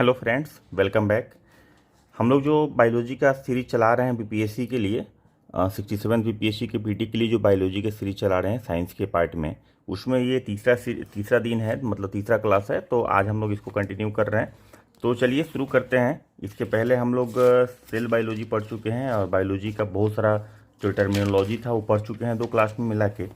Hello friends, welcome back. हम लोग जो बायोलॉजी का सीरीज चला रहे हैं बीपीएससी के लिए 67 बीपीएससी के पीटी के लिए जो बायोलॉजी का सीरीज चला रहे हैं साइंस के पार्ट में, उसमें ये तीसरा दिन है, मतलब तीसरा क्लास है। तो आज हम लोग इसको कंटिन्यू कर रहे हैं। तो चलिए शुरू करते हैं। इसके पहले हम लोग सेल बायोलॉजी पढ़ चुके हैं और बायोलॉजी का बहुत सारा जो टर्मिनोलॉजी था वो पढ़ चुके हैं 2 क्लास में मिला के।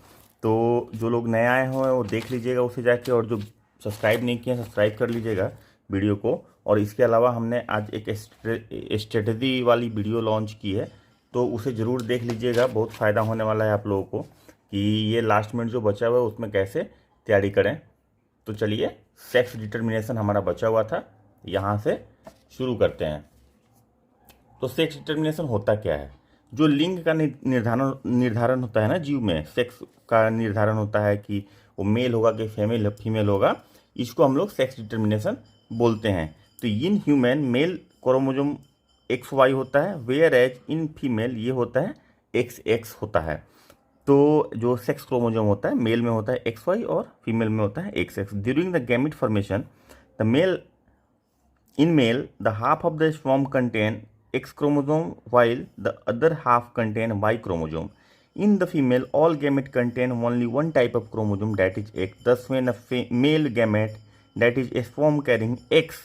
तो जो लोग नए आए हुए हैं वो देख लीजिएगा उसे जाके, और जो सब्सक्राइब नहीं किए सब्सक्राइब कर लीजिएगा वीडियो को। और इसके अलावा हमने आज एक स्ट्रेटजी वाली वीडियो लॉन्च की है, तो उसे ज़रूर देख लीजिएगा। बहुत फ़ायदा होने वाला है आप लोगों को कि ये लास्ट मिनट जो बचा हुआ है उसमें कैसे तैयारी करें। तो चलिए, सेक्स डिटर्मिनेशन हमारा बचा हुआ था, यहाँ से शुरू करते हैं। तो सेक्स डिटर्मिनेशन होता क्या है? जो लिंग का निर्धारण होता है ना, जीव में सेक्स का निर्धारण होता है कि वो मेल होगा कि फीमेल होगा, इसको हम लोग सेक्स डिटर्मिनेशन बोलते हैं। तो in human male chromosome XY होता है, वेयर एज इन फीमेल ये होता है XX होता है। तो जो सेक्स क्रोमोसोम होता है मेल में होता है XY और फीमेल में होता है XX। During the gamete formation in male the half of the sperm contain X chromosome while the other half contain Y chromosome. In the female, all gamete contain only one type of chromosome, that is X. Thus, when a male gamete, that is a sperm carrying X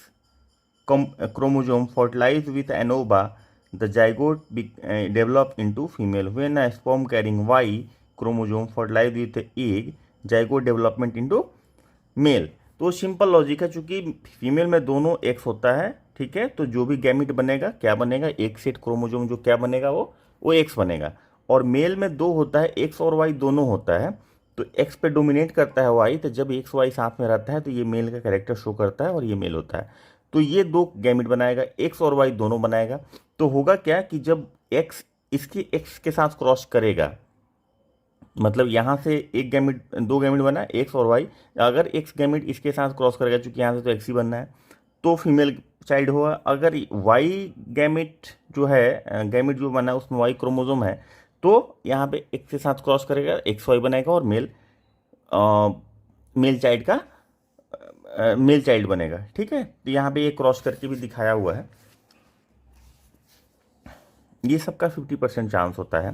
chromosome, fertilized with an ova, the zygote develop into female. When a sperm carrying Y chromosome fertilized with an egg, zygote development into male. तो simple logic है, चूंकि female में दोनों x होता है, ठीक है, तो जो भी गैमिट बनेगा क्या बनेगा, एक सेट क्रोमोसोम जो क्या बनेगा वो एक्स बनेगा। और मेल में 2 होता है, एक्स और वाई दोनों होता है। तो एक्स पे डोमिनेट करता है वाई, तो जब एक्स वाई साथ में रहता है तो ये मेल का कैरेक्टर शो करता है और ये मेल होता है। तो ये 2 गैमिट बनाएगा, एक्स और वाई दोनों बनाएगा। तो होगा क्या कि जब एक्स इसकी एक्स के साथ क्रॉस करेगा, मतलब यहाँ से एक गैमिट 2 गैमिट बना एक्स और वाई, अगर एक्स गैमिट इसके साथ क्रॉस करेगा, चूंकि यहाँ से तो एक्स ही बनना है, तो फीमेल चाइल्ड होगा। अगर वाई गैमिट जो है, गैमिट जो बना है उसमें वाई क्रोमोसोम है, तो यहाँ पे एक्स के साथ क्रॉस करेगा, XY बनेगा और मेल चाइल्ड बनेगा, ठीक है। तो यहाँ पे ये क्रॉस करके भी दिखाया हुआ है। ये सबका 50% चांस होता है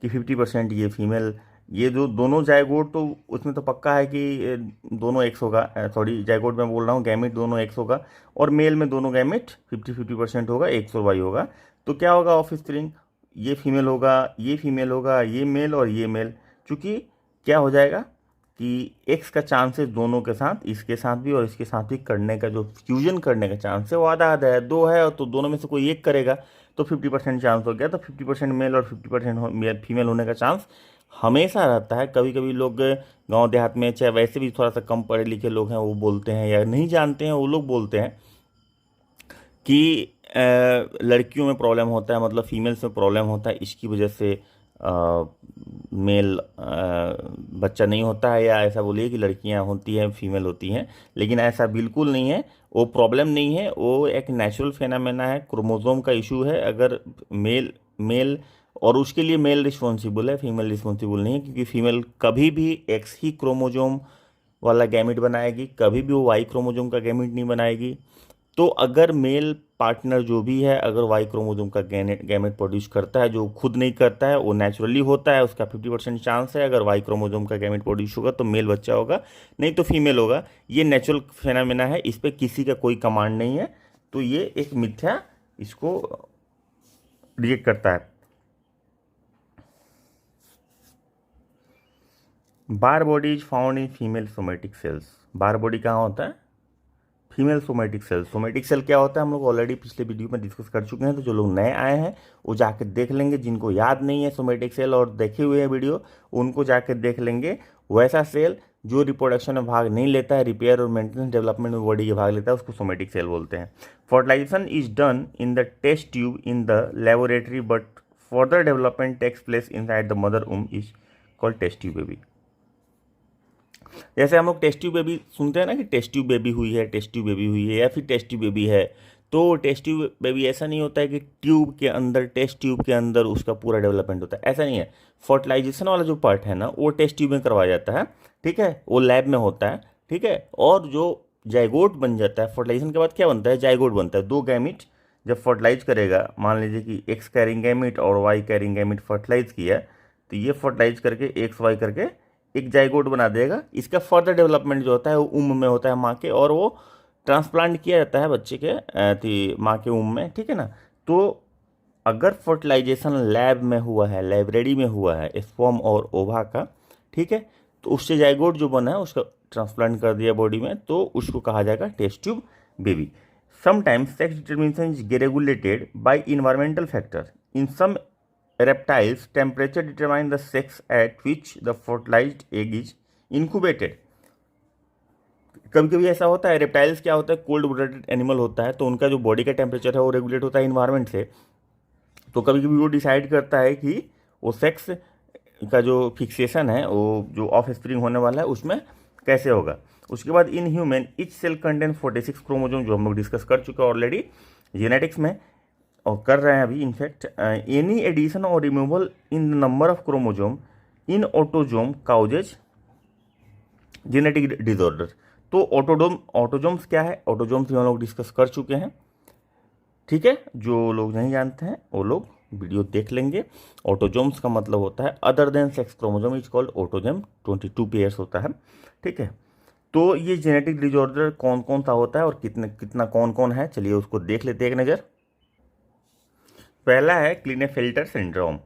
कि 50% ये फीमेल, ये जो दोनों जायगोट, तो उसमें तो पक्का है कि दोनों एक्स होगा। सॉरी, जायगोट में बोल रहा हूँ, गैमिट दोनों एक्स होगा। और मेल में दोनों गैमिट 50% होगा, एक्स और वाई होगा। तो क्या होगा, ऑफ स्प्रिंग ये फीमेल होगा, ये फीमेल होगा, ये मेल और ये मेल। चूँकि क्या हो जाएगा कि एक्स का चांसेस दोनों के साथ, इसके साथ भी और इसके साथ भी करने का, जो फ्यूजन करने का चांस है वो आधा आधा है, 2 है, तो दोनों में से कोई एक करेगा तो 50% चांस हो गया। तो 50% मेल और 50% फीमेल होने का चांस हमेशा रहता है। कभी कभी लोग गांव देहात में, चाहे वैसे भी थोड़ा सा कम पढ़े लिखे लोग हैं, वो बोलते हैं या नहीं जानते हैं, वो लोग बोलते हैं कि लड़कियों में प्रॉब्लम होता है, मतलब फीमेल्स में प्रॉब्लम होता है, इसकी वजह से मेल बच्चा नहीं होता है, या ऐसा बोलिए कि लड़कियां होती हैं फीमेल होती हैं। लेकिन ऐसा बिल्कुल नहीं है, वो प्रॉब्लम नहीं है, वो एक नेचुरल फेनामेना है, क्रोमोसोम का इशू है। अगर मेल और उसके लिए मेल रिस्पॉन्सिबल है, फीमेल रिस्पॉन्सिबल नहीं है, क्योंकि फीमेल कभी भी एक्स ही क्रोमोसोम वाला गैमिट बनाएगी, कभी भी वो वाई क्रोमोसोम का गैमिट नहीं बनाएगी। तो अगर मेल पार्टनर जो भी है, अगर वाई क्रोमोसोम का गैमेट प्रोड्यूस करता है, जो खुद नहीं करता है, वो नेचुरली होता है, उसका 50% चांस है। अगर वाई क्रोमोसोम का गैमेट प्रोड्यूस होगा तो मेल बच्चा होगा, नहीं तो फीमेल होगा। ये नेचुरल फेनामेना है, इस पर किसी का कोई कमांड नहीं है। तो ये एक मिथ्या, इसको रिजेक्ट करता है। Barr body is found in female somatic cells. Barr body कहाँ होता है? Female somatic cell. Somatic cell क्या होता है हम लोग ऑलरेडी पिछले वीडियो में डिस्कस कर चुके हैं, तो जो लोग नए आए हैं वो जाकर देख लेंगे। जिनको याद नहीं है सोमेटिक सेल और देखे हुए हैं वीडियो, उनको जाकर देख लेंगे। वैसा सेल जो रिप्रोडक्शन में भाग नहीं लेता है, रिपेयर और मेंटेनेंस डेवलपमेंट में बॉडी के भाग लेता है, उसको सोमेटिक सेल बोलते हैं। Fertilisation is done in the test tube in the laboratory, but further development takes place inside the mother womb is called test tube baby. जैसे हम लोग टेस्ट ट्यूब बेबी सुनते हैं ना कि टेस्ट ट्यूब बेबी हुई है, टेस्ट ट्यूब बेबी हुई है, या फिर टेस्ट ट्यूब बेबी है। तो टेस्ट ट्यूब बेबी ऐसा नहीं होता है कि ट्यूब के अंदर, टेस्ट ट्यूब के अंदर उसका पूरा डेवलपमेंट होता है, ऐसा नहीं है। फर्टिलाइजेशन वाला जो पार्ट है ना, वो टेस्ट ट्यूब में करवाया जाता है, ठीक है, वो लैब में होता है, ठीक है। और जो जाइगोट बन जाता है, फर्टिलाइजेशन के बाद क्या बनता है, जाइगोट बनता है। दो गैमिट जब फर्टिलाइज करेगा, मान लीजिए कि एक्स कैरिंग गैमिट और वाई कैरिंग गैमिट फर्टिलाइज किया, तो ये फर्टिलाइज करके एक्स वाई करके एक जाइगोट बना देगा। इसका फर्दर डेवलपमेंट जो होता है वो उम्र में होता है माँ के, और वो ट्रांसप्लांट किया जाता है बच्चे के माँ के उम्र में, ठीक है ना। तो अगर फर्टिलाइजेशन लैब में हुआ है, लाइब्रेरी में हुआ है स्पर्म और ओवा का, ठीक है, तो उससे जाइगोट जो बना है उसका ट्रांसप्लांट कर दिया बॉडी में, तो उसको कहा जाएगा test tube baby. Sometimes sex determination is regulated by environmental factor. In some reptiles temperature determine the sex at which the fertilized egg is incubated। कभी कभी ऐसा होता है, रेप्टाइल्स क्या होता है, कोल्ड ब्लडेड एनिमल होता है, तो उनका जो बॉडी का टेम्परेचर है वो रेगुलेट होता है इन्वायरमेंट से। तो कभी कभी वो डिसाइड करता है कि वो सेक्स का जो फिक्सेशन है, वो जो ऑफ स्प्रिंग होने वाला है उसमें कैसे होगा। उसके बाद in human each cell contain 46 chromosome, जो हम लोग डिस्कस कर चुके हैं ऑलरेडी जेनेटिक्स में और कर रहे हैं अभी। इनफैक्ट एनी एडिशन और removal in the number of chromosome in autosome causes genetic disorder. तो ऑटोजोम्स क्या है, ऑटोजोम्स भी हम लोग डिस्कस कर चुके हैं, ठीक है। जो लोग नहीं जानते हैं वो लोग वीडियो देख लेंगे। ऑटोजोम्स का मतलब होता है other than sex chromosome is called autosome, 22 pairs होता है, ठीक है। तो ये जेनेटिक डिसऑर्डर कौन कौन सा होता है और कितना कौन कौन है, चलिए उसको देख लेते हैं एक नज़र। पहला है क्लीनेफेल्टर सिंड्रोम।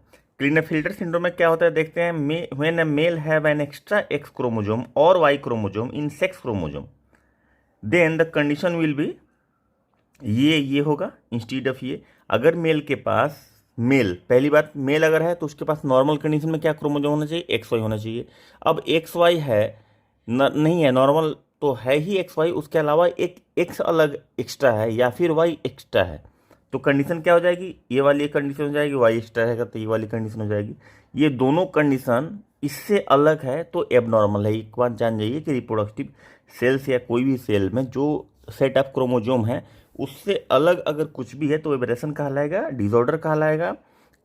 क्लीनेफेल्टर सिंड्रोम में क्या होता है देखते हैं। When a male have an extra X chromosome और Y chromosome in sex chromosome, then the condition will be, ये होगा इंस्टीड ऑफ ये। अगर मेल के पास, मेल, पहली बात मेल अगर है तो उसके पास नॉर्मल कंडीशन में क्या क्रोमोजोम होना चाहिए, एक्स वाई होना चाहिए। अब एक्स वाई है नहीं है, नॉर्मल तो है ही एक्स वाई, उसके अलावा एक एक्स अलग एक्स्ट्रा है या फिर वाई एक्स्ट्रा है, तो कंडीशन क्या हो जाएगी, ये वाली एक कंडीशन हो जाएगी, वाई एक्स्ट्रा रहेगा तो ये वाली कंडीशन हो जाएगी। ये दोनों कंडीशन इससे अलग है तो एबनॉर्मल है। एक बात जान जाइए कि रिप्रोडक्टिव सेल्स या कोई भी सेल में जो सेट ऑफ क्रोमोजोम है उससे अलग अगर कुछ भी है तो एबरेशन कहलाएगा, डिसऑर्डर कहलाएगा,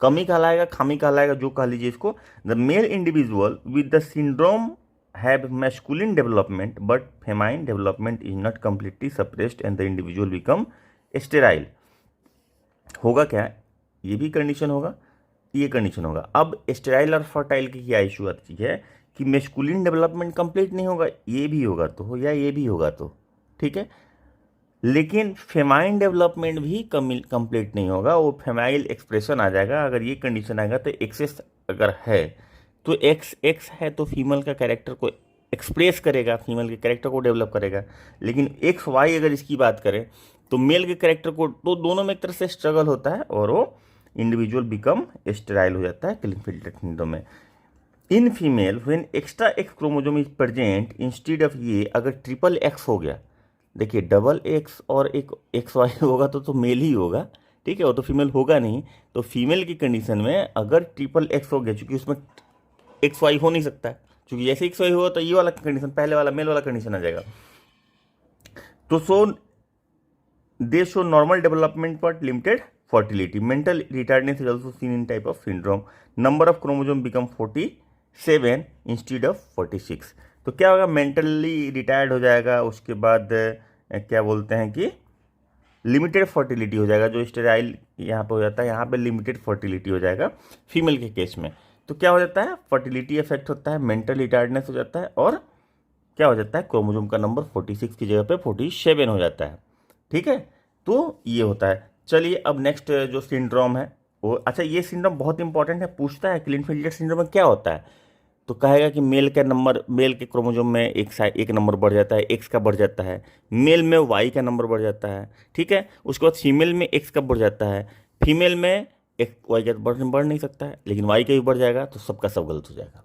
कमी कहलाएगा, खामी कहलाएगा, जो कह लीजिए इसको। The male individual with the syndrome have masculine development but feminine development is not completely suppressed and the individual become sterile. होगा क्या, ये भी कंडीशन होगा, ये कंडीशन होगा। अब स्टेराइल और फर्टाइल की क्या इशू आती है कि मैस्कुलिन डेवलपमेंट कंप्लीट नहीं होगा, ये भी होगा तो हो या ये भी होगा तो, ठीक है, लेकिन फेमाइन डेवलपमेंट भी कंप्लीट नहीं होगा, वो फेमाइल एक्सप्रेशन आ जाएगा। अगर ये कंडीशन आएगा तो एक्सेस अगर है तो एक्स है तो फीमेल का कैरेक्टर को एक्सप्रेस करेगा, फीमेल के कैरेक्टर को डेवलप करेगा। लेकिन एक्स वाई अगर इसकी बात करें तो मेल के कैरेक्टर को, तो दोनों में एक तरह से स्ट्रगल होता है और वो इंडिविजुअल बिकम स्टेराइल हो जाता है क्लीनफील्ड सिंड्रोम में। In female when extra X chromosome is present instead of ये, अगर ट्रिपल एक्स हो गया, देखिए डबल एक्स और एक एक्स वाई होगा तो मेल ही होगा, ठीक है, वो तो फीमेल होगा नहीं। तो फीमेल की कंडीशन में अगर ट्रिपल एक्स हो गया, चूंकि उसमें एक्स वाई हो नहीं सकता है, क्योंकि जैसे एक्स वाई होगा तो ये वाला कंडीशन, पहले वाला मेल वाला कंडीशन आ जाएगा। तो so they show normal development but limited fertility. Mental retardness is also seen in type of syndrome. Number of chromosome become 47 instead of 46। तो क्या होगा, मेंटली रिटायर्ड हो जाएगा, उसके बाद क्या बोलते हैं कि लिमिटेड फर्टिलिटी हो जाएगा। जो स्टेराइल यहाँ पे हो जाता है, यहाँ पे लिमिटेड फर्टिलिटी हो जाएगा फीमेल के केस में। तो क्या हो जाता है, फर्टिलिटी इफेक्ट होता है, मेंटल रिटायर्डनेस हो जाता है, और क्या हो जाता है, क्रोमोजोम का नंबर 46 की जगह पे 47 हो जाता है, ठीक है। तो ये होता है। चलिए अब नेक्स्ट जो सिंड्रोम है वो, अच्छा ये सिंड्रोम बहुत इंपॉर्टेंट है, पूछता है क्लीनफील्ड सिंड्रोम में क्या होता है, तो कहेगा कि मेल के क्रोमोजोम में एक नंबर बढ़ जाता है, एक्स का बढ़ जाता है, मेल में वाई का नंबर बढ़ जाता है, ठीक है। उसके बाद फीमेल में एक्स का बढ़ जाता है, फीमेल में एक वाई का बढ़ नहीं सकता है, लेकिन वाई का भी बढ़ जाएगा, तो सबका सब गलत हो जाएगा,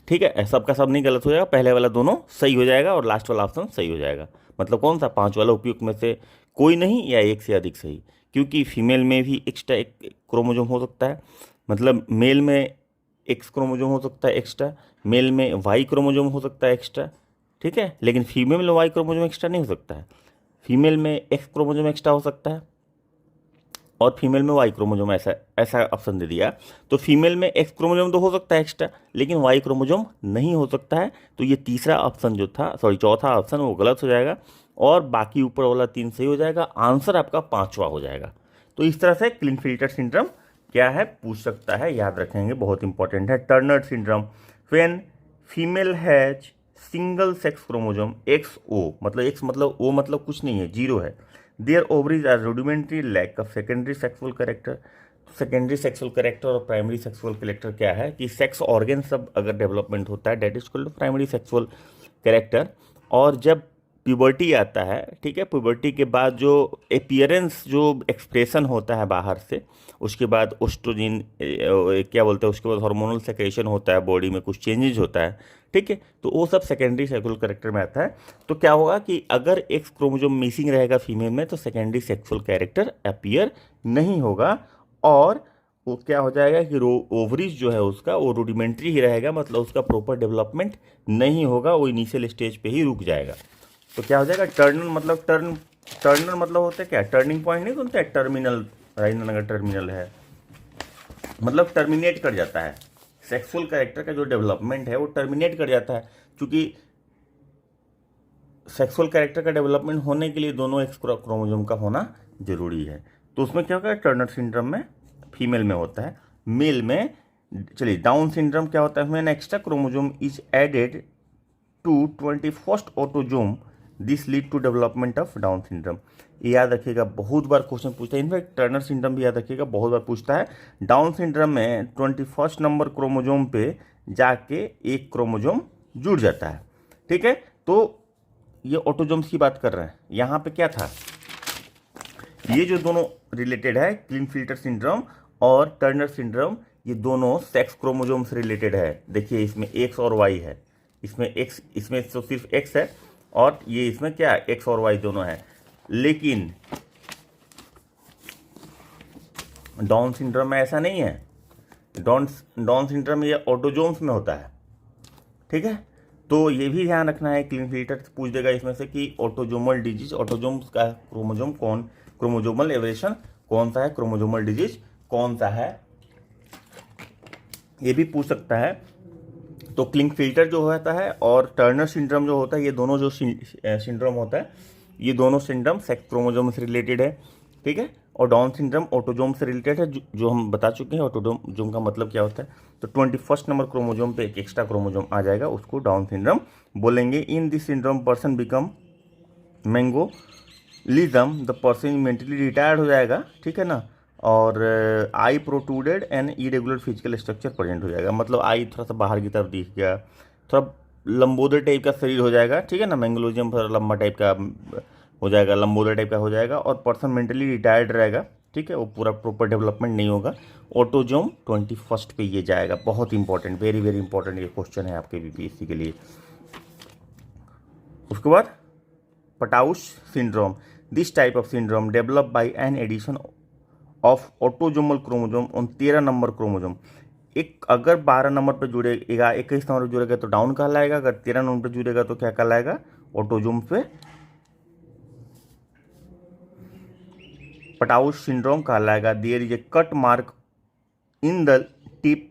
ठीक है। सबका सब नहीं गलत हो जाएगा, पहले वाला दोनों सही हो जाएगा और लास्ट वाला ऑप्शन सही हो जाएगा। मतलब कौन सा, 5 वाला उपयुक्त में से कोई नहीं या एक से अधिक सही, क्योंकि फीमेल में भी एक्स्ट्रा एक क्रोमोजोम हो सकता है, मतलब मेल में एक्स क्रोमोजोम हो सकता है एक्स्ट्रा, मेल में वाई क्रोमोजोम हो सकता है एक्स्ट्रा, ठीक है, लेकिन फीमेल में वाई क्रोमोजोम एक्स्ट्रा नहीं हो सकता है। फीमेल में एक्स क्रोमोजोम एक्स्ट्रा हो सकता है और फीमेल में वाई क्रोमोजोम, ऐसा ऐसा ऑप्शन दे दिया। तो फीमेल में एक्स क्रोमोजोम तो हो सकता है एक्स्ट्रा, लेकिन वाई क्रोमोजोम नहीं हो सकता है। तो ये तीसरा ऑप्शन जो था, सॉरी चौथा ऑप्शन, वो गलत हो जाएगा और बाकी ऊपर वाला 3 सही हो जाएगा। आंसर आपका 5वां हो जाएगा। तो इस तरह से क्लिनफिल्टर सिंड्रोम क्या है पूछ सकता है, याद रखेंगे, बहुत इंपॉर्टेंट है। Turner syndrome, when female has single sex chromosome X O, मतलब एक्स मतलब ओ मतलब कुछ नहीं है, जीरो है। Their ovaries are rudimentary lack of secondary sexual character. Secondary sexual character और प्राइमरी सेक्सुअल कैरेक्टर क्या है कि सेक्स ऑर्गन सब अगर डेवलपमेंट होता है, that is called primary sexual character. और जब प्यूबर्टी आता है, ठीक है, प्यूबर्टी के बाद जो अपीयरेंस, जो एक्सप्रेशन होता है बाहर से, उसके बाद ओस्ट्रोजिन क्या बोलते हैं, उसके बाद हार्मोनल सेक्रेशन होता है, बॉडी में कुछ चेंजेज होता है, ठीक है, तो वो सब सेकेंडरी सेक्सुअल कैरेक्टर में आता है। तो क्या होगा कि अगर एक्स क्रोमोजोम मिसिंग रहेगा फीमेल में तो सेकेंडरी सेक्सुअल कैरेक्टर अपीयर नहीं होगा और वो क्या हो जाएगा कि ओवरीज जो है उसका वो रूडिमेंट्री ही रहेगा, मतलब उसका प्रॉपर डेवलपमेंट नहीं होगा, वो इनिशियल स्टेज पे ही रुक जाएगा। तो क्या हो जाएगा, टर्नर मतलब टर्नर मतलब होता है क्या, टर्निंग पॉइंट नहीं सुनते, टर्मिनल, राजेंद्र नगर टर्मिनल है, मतलब टर्मिनेट कर जाता है। सेक्सुअल कैरेक्टर का जो डेवलपमेंट है वो टर्मिनेट कर जाता है, क्योंकि सेक्सुअल कैरेक्टर का डेवलपमेंट होने के लिए दोनों एक्स क्रोमोजोम का होना जरूरी है। तो उसमें क्या होगा, टर्नर सिंड्रोम में फीमेल में होता है। मेल में, चलिए डाउन सिंड्रोम क्या होता है, when extra chromosome is added to 21st autosome, this lead to development of Down syndrome. ये याद रखिएगा, बहुत बार क्वेश्चन पूछता है, इनफैक्ट टर्नर सिंड्रोम भी याद रखिएगा, बहुत बार पूछता है। डाउन सिंड्रोम में 21st नंबर क्रोमोजोम पे जाके एक क्रोमोजोम जुड़ जाता है, ठीक है। तो ये ऑटोजोम्स की बात कर रहे हैं, यहाँ पे क्या था, ये जो दोनों रिलेटेड है, क्लिनफिल्टर सिंड्रोम और टर्नर सिंड्रोम, ये दोनों सेक्स क्रोमोजोम से रिलेटेड है। देखिए इसमें एक्स और वाई है, इसमें एक्स, इसमें तो सिर्फ एक्स है और ये इसमें क्या है, एक्स और वाई दोनों है। लेकिन डाउन सिंड्रोम में ऐसा नहीं है। डाउन सिंड्रोम में ये ऑटोजोम्स में होता है, ठीक है। तो ये भी ध्यान रखना है, क्लिनफिल्टर पूछ देगा इसमें से कि ऑटोजोमल डिजीज, ऑटोजोम्स का क्रोमोजोम कौन, क्रोमोजोमल एवरेशन कौन सा है, क्रोमोजोमल डिजीज कौन सा है, ये भी पूछ सकता है। तो क्लिनफिल्टर जो होता है और टर्नर सिंड्रोम जो होता है, ये दोनों जो सिंड्रोम होता है, ये दोनों सिंड्रोम सेक्स क्रोमोजोम से रिलेटेड है, ठीक है। और डाउन सिंड्रोम ऑटोजोम से रिलेटेड है, जो हम बता चुके हैं ऑटोजोम का मतलब क्या होता है। तो 21st नंबर क्रोमोजोम पे एक एक्स्ट्रा क्रोमोजोम आ जाएगा, उसको डाउन सिंड्रोम बोलेंगे। In this syndrome person become mongolism, the person mentally retired हो जाएगा, ठीक है ना। और eye protruded and irregular physical structure present हो जाएगा, मतलब आई थोड़ा सा बाहर की तरफ दिख गया, थोड़ा लंबोदर टाइप का शरीर हो जाएगा, ठीक है ना। मैंगोलिज्म थोड़ा लंबा टाइप का हो जाएगा, लंबोदर टाइप का हो जाएगा और पर्सन मेंटली रिटायर्ड रहेगा, ठीक है, वो पूरा प्रॉपर डेवलपमेंट नहीं होगा। ऑटोजोम 21st पे ये जाएगा, बहुत इंपॉर्टेंट, वेरी वेरी इंपॉर्टेंट ये क्वेश्चन है आपके बीपीएससी के लिए। उसके बाद Patau's syndrome, this type of syndrome develop by an addition of autosomal chromosome on 13 number chromosome. एक अगर 12 नंबर पर जुड़ेगा, 21 नंबर पर जुड़ेगा तो डाउन कहलाएगा, अगर 13 नंबर पर जुड़ेगा तो क्या कहलाएगा, ऑटोजोम पे पटाउस सिंड्रोम कहलाएगा। There is a cut mark in the tip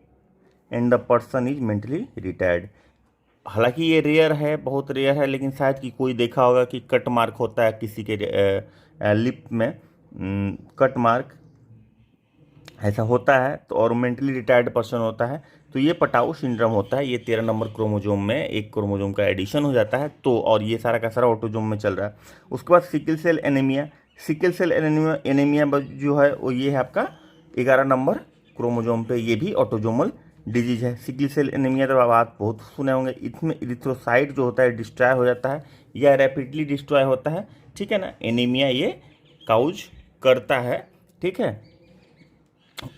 and the person is mentally retired. हालांकि ये रेयर है, बहुत रेयर है, लेकिन शायद कि कोई देखा होगा कि कट मार्क होता है किसी के लिप में, कट मार्क ऐसा होता है, तो और मेंटली रिटायर्ड पर्सन होता है, तो ये पटाउ सिंड्रोम होता है। ये 13 नंबर क्रोमोजोम में एक क्रोमोजोम का एडिशन हो जाता है, तो और ये सारा का सारा ऑटोजोम में चल रहा है। उसके बाद sickle cell anaemia, sickle cell anaemia जो है वो ये है आपका 11 नंबर क्रोमोजोम पे, ये भी ऑटोजोमल डिजीज है। सिकल सेल एनीमिया तो आप बहुत सुने होंगे, इसमें इरिथ्रोसाइट जो होता है डिस्ट्रॉय हो जाता है या रैपिडली डिस्ट्रॉय होता है, ठीक है ना। एनीमिया ये काउज करता है, ठीक है।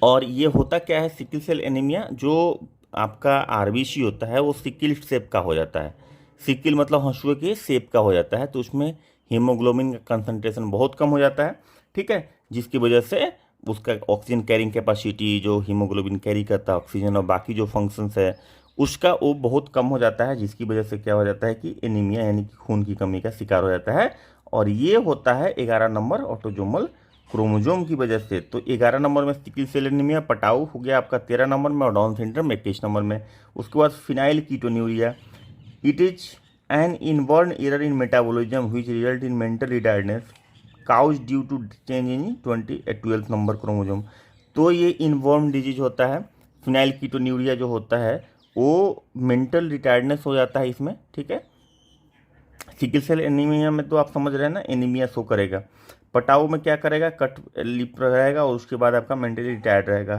और ये होता क्या है, सिकल सेल एनीमिया, जो आपका आरबीसी होता है वो सिकल शेप का हो जाता है, सिकल मतलब हंसुए के शेप का हो जाता है, तो उसमें हीमोग्लोबिन का कंसंट्रेशन बहुत कम हो जाता है, ठीक है, जिसकी वजह से उसका ऑक्सीजन कैरिंग कैपेसिटी, जो हीमोग्लोबिन कैरी करता है ऑक्सीजन और बाकी जो फंक्शंस है उसका, वो बहुत कम हो जाता है, जिसकी वजह से क्या हो जाता है कि एनीमिया यानी कि खून की कमी का शिकार हो जाता है। और ये होता है 11 नंबर ऑटोजोमल क्रोमोजोम की वजह से। तो 11 नंबर में सिकल सेल एनीमिया, पटाऊ हो गया आपका 13 नंबर में, और डाउन सिंड्रोम 21 नंबर में। उसके बाद phenylketonuria, it is an inborn error in metabolism which result in mental retiredness cause due to change in 12th number chromosome. तो ये इनबॉर्न डिजीज होता है। फिनाइल कीटोन्यूरिया जो होता है वो मेंटल रिटायर्डनेस हो जाता है इसमें, ठीक है। सिकल सेल एनीमिया में तो आप समझ रहे हैं ना, एनीमिया शो करेगा। पटाऊ में क्या करेगा, कट लिप रहेगा और उसके बाद आपका मेंटली रिटायर्ड रहेगा।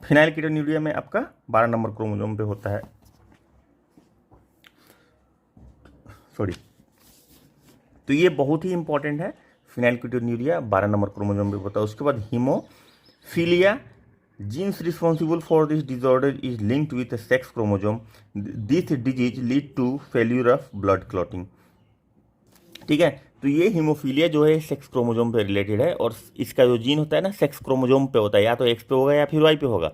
फिनाइल कीटोन्यूरिया में आपका 12 नंबर क्रोमोजोम पे होता है, सॉरी। तो ये बहुत ही इंपॉर्टेंट है, फिनाइल कीटोन्यूरिया 12 नंबर क्रोमोजोम पे होता है। उसके बाद haemophilia, genes responsible for this disorder is linked with a sex chromosome. This disease lead to failure of blood clotting. ठीक है, तो ये हीमोफीलिया जो है सेक्स क्रोमोजोम पे रिलेटेड है, और इसका जो जीन होता है ना सेक्स क्रोमोजोम पे होता है, या तो एक्स पे होगा या फिर वाई पे होगा,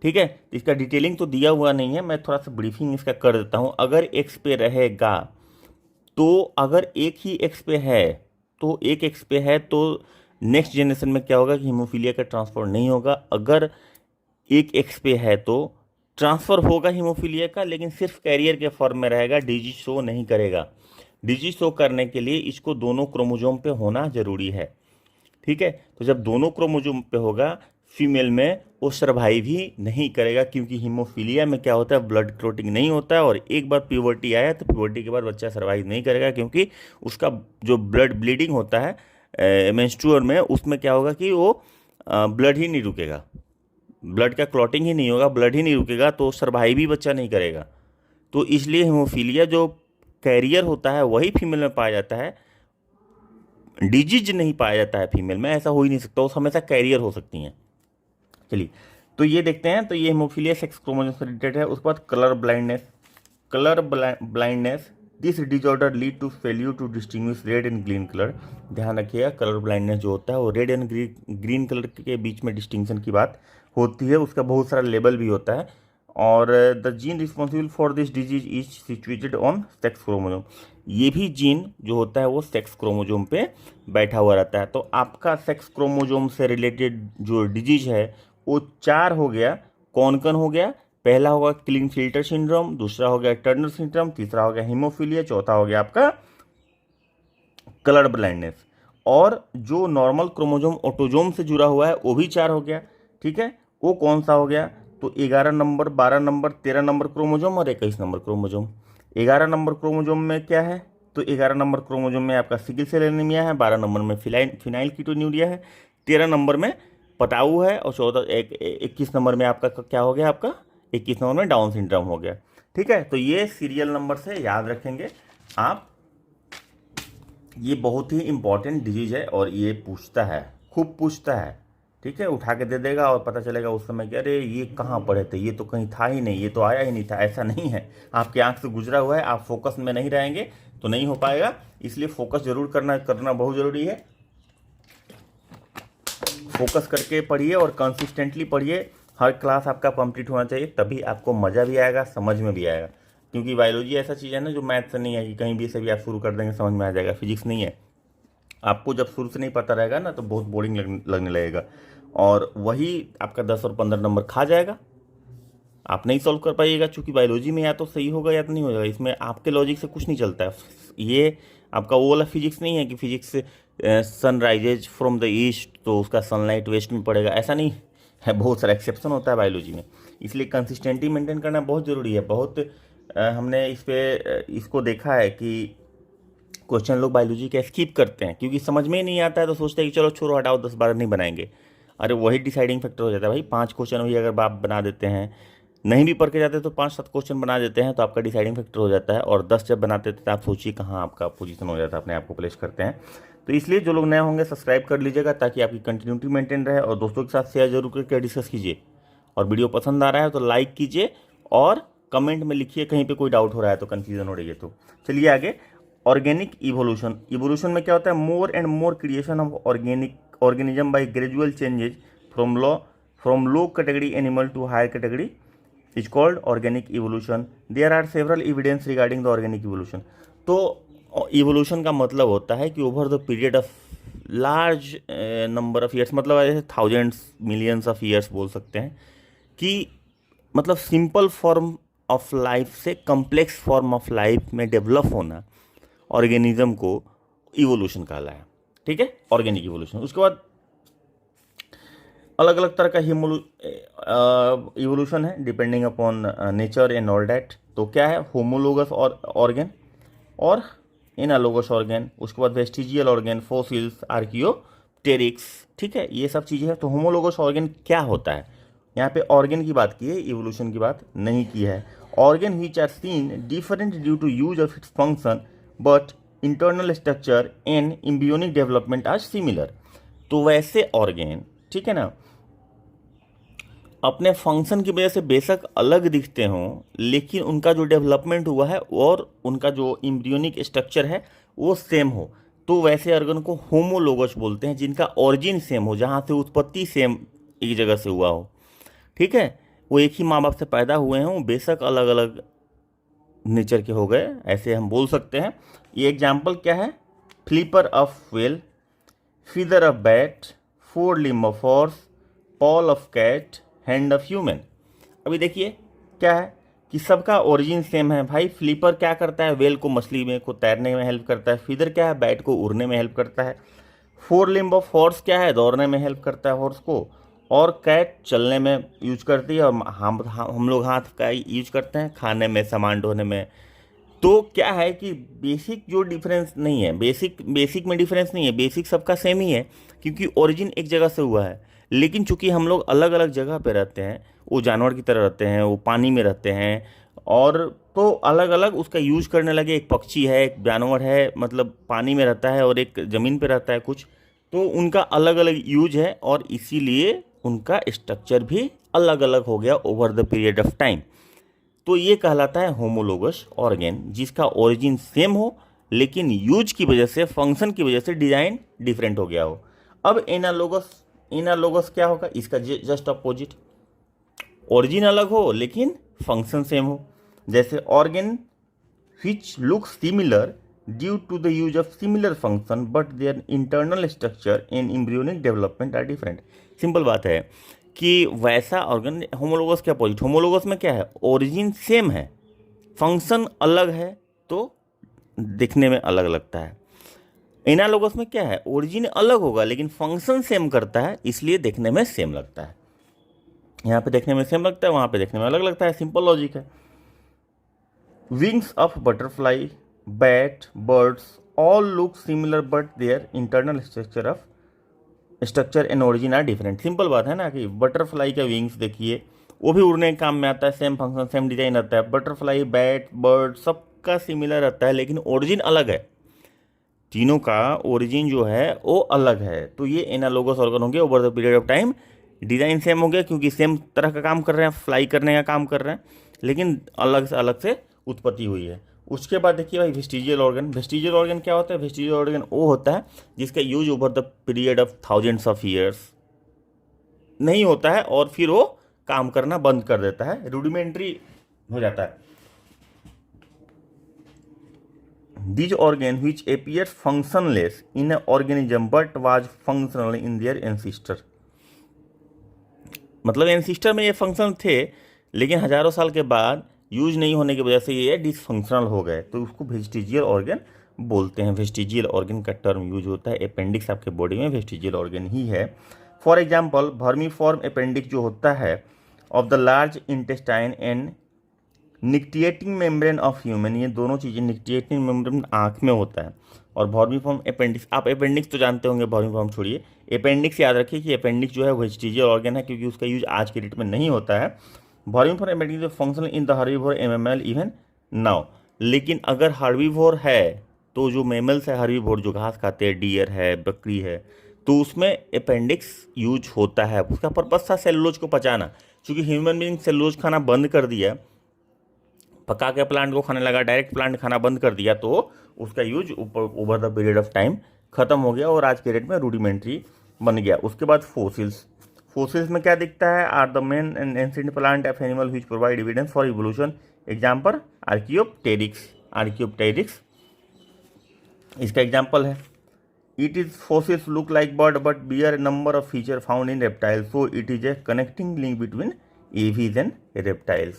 ठीक है। इसका डिटेलिंग तो दिया हुआ नहीं है, मैं थोड़ा सा ब्रीफिंग इसका कर देता हूँ। अगर एक्स पे रहेगा तो, अगर एक ही एक्स पे है तो, एक एक्स पे है तो नेक्स्ट जनरेशन में क्या होगा कि हीमोफीलिया का ट्रांसफर नहीं होगा। अगर एक एक्स पे है तो ट्रांसफर होगा हीमोफीलिया का, लेकिन सिर्फ कैरियर के फॉर्म में रहेगा, डिजीज शो नहीं करेगा। डिजीज शो करने के लिए इसको दोनों क्रोमोजोम पे होना जरूरी है, ठीक है। तो जब दोनों क्रोमोजोम पे होगा फीमेल में, वो सर्वाइव ही नहीं करेगा, क्योंकि हीमोफीलिया में क्या होता है, ब्लड क्लोटिंग नहीं होता है, और एक बार प्यूबर्टी आया तो प्यूबर्टी के बाद बच्चा सर्वाइव नहीं करेगा, क्योंकि उसका जो ब्लड ब्लीडिंग होता है मेंस्ट्रुअल में, उसमें क्या होगा कि वो ब्लड ही नहीं रुकेगा, ब्लड का क्लॉटिंग ही नहीं होगा, ब्लड ही नहीं रुकेगा, तो सर्वाइव ही बच्चा नहीं करेगा। तो इसलिए हीमोफीलिया जो कैरियर होता है वही फीमेल में पाया जाता है, डिजीज नहीं पाया जाता है फीमेल में, ऐसा हो ही नहीं सकता, वो हमेशा कैरियर हो सकती हैं। चलिए, तो ये देखते हैं, तो ये हीमोफीलिया सेक्स क्रोमोसोम से रिलेटेड है। उसके बाद colour blindness, colour blindness, this disorder lead to failure to distinguish red and green colour. ध्यान रखिएगा, कलर ब्लाइंडनेस जो होता है वो रेड एंड ग्रीन कलर के बीच में डिस्टिंक्शन की बात होती है, उसका बहुत सारा लेबल भी होता है। और the gene responsible for this disease is situated on sex chromosome. ये भी जीन जो होता है वो सेक्स क्रोमोजोम पे बैठा हुआ रहता है। तो आपका सेक्स क्रोमोजोम से रिलेटेड जो डिजीज है वो 4 हो गया। कौन कौन हो गया, पहला होगा क्लिनफिल्टर सिंड्रोम, दूसरा हो गया टर्नर सिंड्रोम, तीसरा हो गया हीमोफीलिया, चौथा हो गया आपका कलर ब्लाइंडनेस। और जो नॉर्मल क्रोमोजोम ऑटोजोम से जुड़ा हुआ है वो भी 4 हो गया, ठीक है। वो कौन सा हो गया, तो 11 नंबर, 12 नंबर, 13 नंबर क्रोमोजोम और 21 नंबर क्रोमोजोम। 11 नंबर क्रोमोजोम में क्या है, तो 11 नंबर क्रोमोजोम में आपका सिकल सेल एनीमिया है, 12 नंबर में फिनाइल कीटोन्यूरिया है, 13 नंबर में पटाऊ है, और 21 नंबर में आपका क्या हो गया, आपका 21 नंबर में डाउन सिंड्रोम हो गया, ठीक है। तो ये सीरियल नंबर से याद रखेंगे आप, ये बहुत ही इंपॉर्टेंट डिजीज है, और ये पूछता है, खूब पूछता है, ठीक है। उठा के दे देगा और पता चलेगा उस समय कि अरे ये कहाँ पढ़े थे, ये तो कहीं था ही नहीं, ये तो आया ही नहीं था। ऐसा नहीं है, आपकी आंख से गुजरा हुआ है, आप फोकस में नहीं रहेंगे तो नहीं हो पाएगा, इसलिए फोकस जरूर करना बहुत ज़रूरी है। फोकस करके पढ़िए और कंसिस्टेंटली पढ़िए, हर क्लास आपका कंप्लीट होना चाहिए, तभी आपको मज़ा भी आएगा, समझ में भी आएगा। क्योंकि बायोलॉजी ऐसा चीज़ है ना जो मैथ से नहीं है कि कहीं भी से भी आप शुरू कर देंगे समझ में आ जाएगा। फिजिक्स नहीं है, आपको जब शुरू से नहीं पता रहेगा ना तो बहुत बोरिंग लगने लगेगा, और वही आपका 10 और 15 नंबर खा जाएगा, आप नहीं सॉल्व कर पाइएगा। चूँकि बायोलॉजी में या तो सही होगा या तो नहीं होगा, इसमें आपके लॉजिक से कुछ नहीं चलता है। ये आपका वो वाला फिजिक्स नहीं है कि physics sun rises from the east तो उसका सनलाइट वेस्ट में पड़ेगा, ऐसा नहीं है, बहुत सारा एक्सेप्शन होता है बायोलॉजी में। इसलिए कंसिस्टेंटी मेंटेन करना बहुत ज़रूरी है। बहुत हमने इसको देखा है कि क्वेश्चन लोग बायोलॉजी के स्किप करते हैं, क्योंकि समझ में ही नहीं आता है तो सोचते हैं कि चलो छोड़ो हटाओ 10-12 नहीं बनाएंगे। अरे वही डिसाइडिंग फैक्टर हो जाता है भाई। 5 क्वेश्चन भी अगर आप बना देते हैं, नहीं भी पढ़ के जाते तो 5-7 क्वेश्चन बना देते हैं तो आपका डिसाइडिंग फैक्टर हो जाता है, और 10 जब बनाते थे तो आप सोचिए कहाँ आपका पोजीशन हो जाता है, अपने आप को प्लेस करते हैं। तो इसलिए जो लोग नए होंगे सब्सक्राइब कर लीजिएगा ताकि आपकी कंटिन्यूटी मेंटेन रहे, और दोस्तों के साथ शेयर जरूर करके डिस्कस कीजिए। और वीडियो पसंद आ रहा है तो लाइक कीजिए, और कमेंट में लिखिए कहीं पे कोई डाउट हो रहा है तो, कन्फ्यूजन हो रही है तो। चलिए आगे, ऑर्गेनिक इवोल्यूशन। इवोल्यूशन में क्या होता है, more and more creation of organism by gradual changes from low category animal to higher category is called organic evolution. There are several evidence regarding the organic evolution. तो evolution का मतलब होता है कि over the period of large number of years, मतलब ऐसे thousands millions of years बोल सकते हैं कि मतलब सिंपल फॉर्म ऑफ लाइफ से कॉम्प्लेक्स फॉर्म ऑफ लाइफ में डेवलप होना ऑर्गेनिज्म को इवोल्यूशन कहला है। ठीक है, ऑर्गेनिक इवोल्यूशन। उसके बाद अलग अलग तरह का इवोल्यूशन है depending upon nature and all that. तो क्या है, होमोलोगस ऑर्गेन और एनालोगस ऑर्गेन, उसके बाद वेस्टिजियल ऑर्गेन, फोसिल्स, आर्कियोप्टेरिक्स। ठीक है, ये सब चीज़ें हैं। तो होमोलोगस ऑर्गेन क्या होता है, यहाँ पे ऑर्गेन की बात की है, इवोल्यूशन की बात नहीं की है। Organ which are seen different due to use of its function but internal structure and embryonic development are similar. तो वैसे ऑर्गेन, ठीक है ना, अपने फंक्शन की वजह से बेशक अलग दिखते हों, लेकिन उनका जो डेवलपमेंट हुआ है और उनका जो एम्ब्रियोनिक स्ट्रक्चर है वो सेम हो, तो वैसे ऑर्गन को होमोलोगस बोलते हैं, जिनका ओरिजिन सेम हो, जहाँ से उत्पत्ति सेम एक जगह से हुआ हो। ठीक है, वो एक ही माँ बाप से पैदा हुए हों, बेशक अलग अलग नेचर के हो गए, ऐसे हम बोल सकते हैं। ये एग्जाम्पल क्या है, flipper of whale, feather of bat, fore limb of horse, paw of cat, hand of human. अभी देखिए क्या है कि सबका ओरिजिन सेम है भाई। फ्लिपर क्या करता है, वेल को मछली में को तैरने में हेल्प करता है। फीदर क्या है, बैट को उड़ने में हेल्प करता है। फोर लिम्ब ऑफ हॉर्स क्या है, दौड़ने में हेल्प करता है हॉर्स को। और कैट चलने में यूज करती है, और हम लोग हाथ का यूज करते हैं खाने में, सामान ढोने में। तो क्या है कि बेसिक जो डिफरेंस नहीं है, बेसिक में डिफरेंस नहीं है, बेसिक सबका सेम ही है, क्योंकि ओरिजिन एक जगह से हुआ है। लेकिन चूंकि हम लोग अलग अलग जगह पे रहते हैं, वो जानवर की तरह रहते हैं, वो पानी में रहते हैं, और तो अलग अलग उसका यूज करने लगे। एक पक्षी है, एक जानवर है, मतलब पानी में रहता है, और एक ज़मीन पे रहता है कुछ, तो उनका अलग अलग यूज है, और इसीलिए उनका स्ट्रक्चर भी अलग अलग हो गया over the period of time. तो ये कहलाता है होमोलोगस ऑर्गेन, जिसका ओरिजिन सेम हो, लेकिन यूज की वजह से, फंक्शन की वजह से डिजाइन डिफरेंट हो गया हो। अब एनालोगस क्या होगा, इसका जस्ट अपोजिट, ओरिजिन अलग हो लेकिन फंक्शन सेम हो। जैसे organ which look similar due to the use of similar function but their internal structure and embryonic development are different। Simple बात है कि वैसा ऑर्गन, होमोलोगस के अपोजिट, होमोलोगस में क्या है, ओरिजिन सेम है, फंक्शन अलग है, तो दिखने में अलग लगता है। एनालोगस में क्या है, ओरिजिन अलग होगा लेकिन फंक्शन सेम करता है, इसलिए देखने में सेम लगता है। यहाँ पे देखने में सेम लगता है, वहाँ पे देखने में अलग लगता है, सिंपल लॉजिक है। Wings of butterfly, bat, birds all look similar but their internal structure and origin are different. Simple बात है ना कि बटरफ्लाई का विंग्स देखिए, वो भी उड़ने के काम में आता है, सेम फंक्शन सेम डिजाइन आता है। बटरफ्लाई, बैट, बर्ड सबका सिमिलर रहता है, लेकिन ओरिजिन अलग है, तीनों का ओरिजिन जो है वो अलग है। तो ये एनालोगस ऑर्गन होंगे over the period of time. Design same हो गया क्योंकि सेम तरह का काम कर रहे हैं, फ्लाई करने का काम कर रहे हैं, लेकिन अलग से उत्पत्ति हुई है। उसके बाद देखिए भाई वेस्टिजियल ऑर्गन। वेस्टिजियल ऑर्गन क्या होता है, वेस्टिजियल ऑर्गन वो होता है जिसका use over the period of thousands of years नहीं होता है, और फिर वो काम करना बंद कर देता है, रूडिमेंट्री हो जाता है। These organ which appears functionless in an organism but was functional in their ancestor। मतलब एंसिस्टर में ये फंक्शन थे, लेकिन हजारों साल के बाद यूज नहीं होने की वजह से ये डिसफंक्शनल हो गए, तो उसको वेस्टिजियल ऑर्गन बोलते हैं। वेस्टिजियल ऑर्गन का टर्म यूज होता है, अपेंडिक्स आपके बॉडी में वेस्टिजियल ऑर्गन ही है। फॉर एग्जाम्पल वर्मीफॉर्म अपेंडिक्स जो होता है of the large intestine and nictitating membrane of human, ये दोनों चीज़ें, निक्टिएटिंग मेम्ब्रेन आँख में होता है, और वर्मीफॉर्म अपेंडिक्स, आप अपेंडिक्स तो जानते होंगे, वर्मीफॉर्म छोड़िए, अपेंडिक्स याद रखिए कि अपेंडिक्स जो है वेस्टिजियल ऑर्गन है, क्योंकि उसका यूज आज के डेट में नहीं होता है। Vermiform appendix functional in the herbivore animal even now. लेकिन अगर हर्बीवोर है तो जो मेमल्स है हर्बीवोर, जो घास खाते हैं, डियर है, बकरी है, तो उसमें अपेंडिक्स यूज होता है। उसका पर्पस था सेलुलोज को पचाना। चूँकि ह्यूमन बीइंग सेलुलोज खाना बंद कर दिया, पका के प्लांट को खाने लगा, डायरेक्ट प्लांट खाना बंद कर दिया, तो उसका use over the period of time खत्म हो गया और आज के डेट में रूडिमेंट्री बन गया। उसके बाद फोसिल्स में क्या दिखता है, are the main and ancient plant of animal which provide evidence for evolution. Example archaeopteryx इसका एग्जाम्पल है। It is fossils look like bird but bear a number of features found in reptiles, so it is a connecting link between aves and reptiles.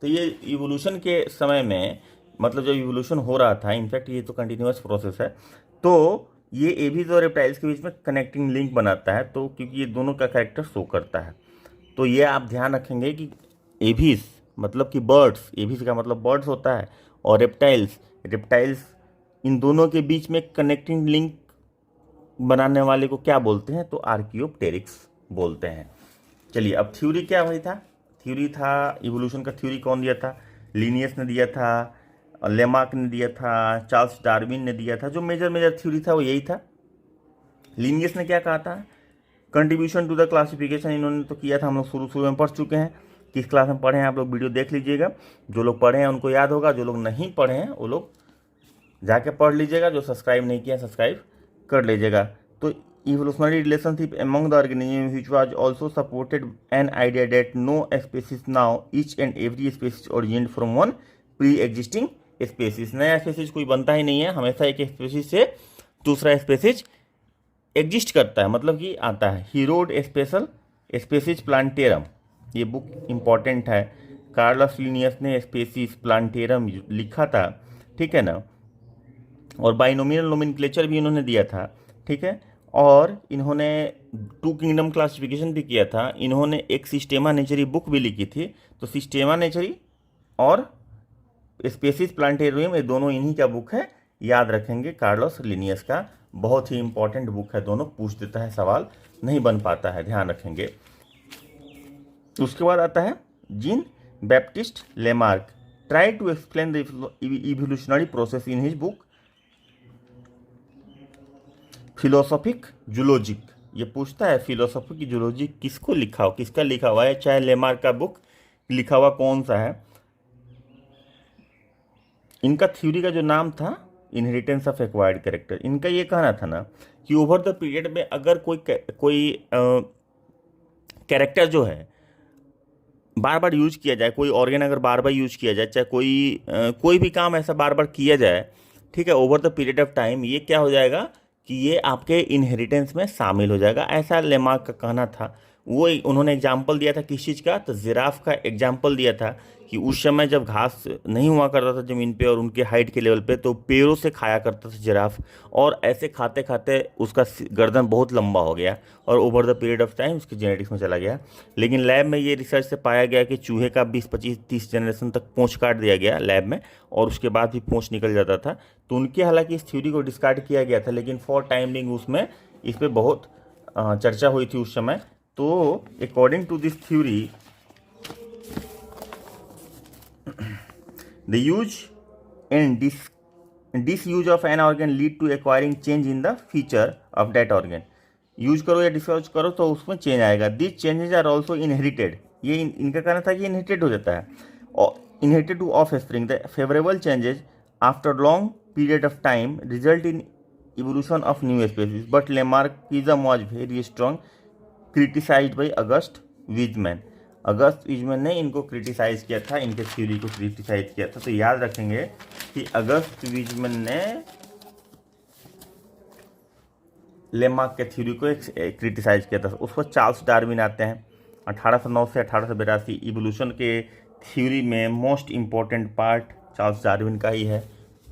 तो ये evolution के समय में, मतलब जब evolution हो रहा था, इनफैक्ट ये तो कंटिन्यूअस प्रोसेस है, तो ये एवीज और रेप्टाइल्स के बीच में कनेक्टिंग लिंक बनाता है, तो क्योंकि ये दोनों का कैरेक्टर शो करता है। तो ये आप ध्यान रखेंगे कि एवीज मतलब कि बर्ड्स, एवीज का मतलब बर्ड्स होता है, और रेप्टाइल्स इन दोनों के बीच में कनेक्टिंग लिंक बनाने वाले को क्या बोलते हैं, तो आर्कियोप्टेरिक्स बोलते हैं। चलिए, अब थ्योरी क्या भाई था? थ्योरी था इवोल्यूशन का। थ्योरी कौन दिया था? लिनियस ने दिया था, लेमार्क ने दिया था, चार्ल्स डार्विन ने दिया था। जो मेजर थ्योरी था वो यही था। लिनियस ने क्या कहा था? कंट्रीब्यूशन टू द क्लासिफिकेशन इन्होंने तो किया था, हम लोग शुरू में पढ़ चुके हैं। किस क्लास में पढ़े हैं आप लोग वीडियो देख लीजिएगा। जो लोग पढ़े हैं उनको याद होगा, जो लोग नहीं पढ़े हैं वो लोग जाके पढ़ लीजिएगा। जो सब्सक्राइब नहीं किया सब्सक्राइब कर लीजिएगा। तो evolutionary relationship among the organism which was also supported an idea that no species now each and every species originated from one pre-existing species। नया स्पेसीज कोई बनता ही नहीं है, हमेशा एक स्पेसीज से दूसरा स्पेसीज एग्जिस्ट करता है, मतलब कि आता है। ही रोड स्पेशल स्पेसीज प्लांटेरम, ये बुक इम्पॉर्टेंट है। कार्लस लिनियस ने स्पेसीज प्लांटेरम लिखा था, ठीक है ना। और बाइनोमियल नोमेनक्लेचर भी इन्होंने दिया था, ठीक है। और इन्होंने टू किंगडम क्लासिफिकेशन भी किया था। इन्होंने एक सिस्टेमा नेचरी बुक भी लिखी थी। तो सिस्टेमा नेचरी और स्पेसीज प्लांटेरियम, ये दोनों इन्हीं का बुक है, याद रखेंगे। कार्लोस लिनियस का बहुत ही इंपॉर्टेंट बुक है, दोनों पूछ देता है, सवाल नहीं बन पाता है, ध्यान रखेंगे। उसके बाद आता है Jean Baptiste Lamarck, try to explain the evolutionary process in his book Philosophie Zoologique. ये पूछता है फिलोसॉफिक जूलॉजी किसको लिखा हो, किसका लिखा हुआ है, चाहे लेमार्क का बुक लिखा हुआ कौन सा है। इनका थ्योरी का जो नाम था इनहेरिटेंस ऑफ एक्वायर्ड कैरेक्टर। इनका ये कहना था ना कि ओवर द पीरियड में अगर कोई कैरेक्टर जो है बार बार यूज किया जाए, कोई ऑर्गन अगर बार बार यूज किया जाए, चाहे कोई भी काम ऐसा बार बार किया जाए, ठीक है, over the period of time, ये क्या हो जाएगा कि ये आपके इनहेरिटेंस में शामिल हो जाएगा, ऐसा लेमार्क का कहना था। वो उन्होंने एग्जाम्पल दिया था किस चीज़ का, तो जिराफ का एग्जाम्पल दिया था कि उस समय जब घास नहीं हुआ करता था ज़मीन पे और उनके हाइट के लेवल पे, तो पेड़ों से खाया करता था जिराफ, और ऐसे खाते खाते उसका गर्दन बहुत लंबा हो गया और over the period of time उसकी जेनेटिक्स में चला गया। लेकिन लैब में ये रिसर्च से पाया गया कि चूहे का 20-25-30 जनरेशन तक पूंछ काट दिया गया लैब में, और उसके बाद भी पूंछ निकल जाता था। तो उनके हालांकि इस थ्योरी को डिस्कार्ड किया गया था, लेकिन फॉर टाइम बिंग उसमें इस पर बहुत चर्चा हुई थी उस समय। तो according to this theory the use and disuse of an organ lead to acquiring change in the feature of that organ। Use करो या डिसयूज करो तो उसमें चेंज आएगा। This changes are also inherited, ये इनका कहना था कि इनहेरिटेड हो जाता है। Inherited to offspring, the favourable changes after long period of time result in evolution of new species, but Lamarckism was very strong, criticised by August Weismann. August Weismann ने इनको क्रिटिसाइज किया था, इनके theory को criticise किया था। तो याद रखेंगे कि अगस्त विजमैन ने लेमार्क के थ्योरी को क्रिटिसाइज किया था। उस पर चार्ल्स डार्विन आते हैं 1809 से 1882। इवोल्यूशन के थ्योरी में most important part Charles Darwin का ही है,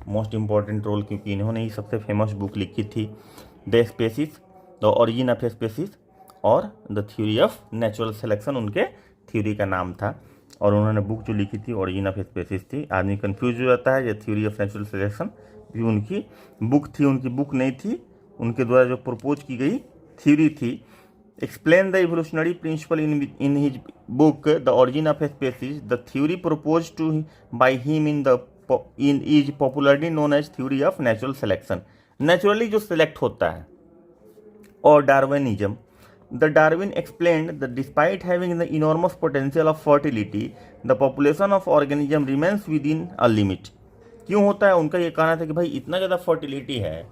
मोस्ट इम्पॉर्टेंट रोल, क्योंकि इन्होंने ही सबसे फेमस बुक लिखी थी the species, the origin of species और the theory of natural selection उनके थ्योरी का नाम था। और उन्होंने बुक जो लिखी थी ओरिजिन ऑफ स्पेसीज थी। आदमी कंफ्यूज हो जाता है, ये थ्योरी ऑफ नेचुरल सिलेक्शन भी उनकी बुक थी, उनकी बुक नहीं थी, उनके द्वारा जो प्रपोज की गई थ्योरी थी। Explain the evolutionary principle in his book the origin of Species, the theory propose to by him in is popularly known as theory of natural selection. Naturally जो सिलेक्ट होता है, और Darwinism. The Darwin explained that despite having the enormous potential of fertility, the population of organism remains within a limit। क्यों होता है? उनका ये कहना था कि भाई इतना ज़्यादा फर्टिलिटी है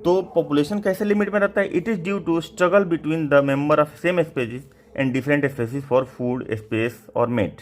तो पॉपुलेशन कैसे लिमिट में रहता है? It is due to struggle between the member of same species and different species for food, space और मेट।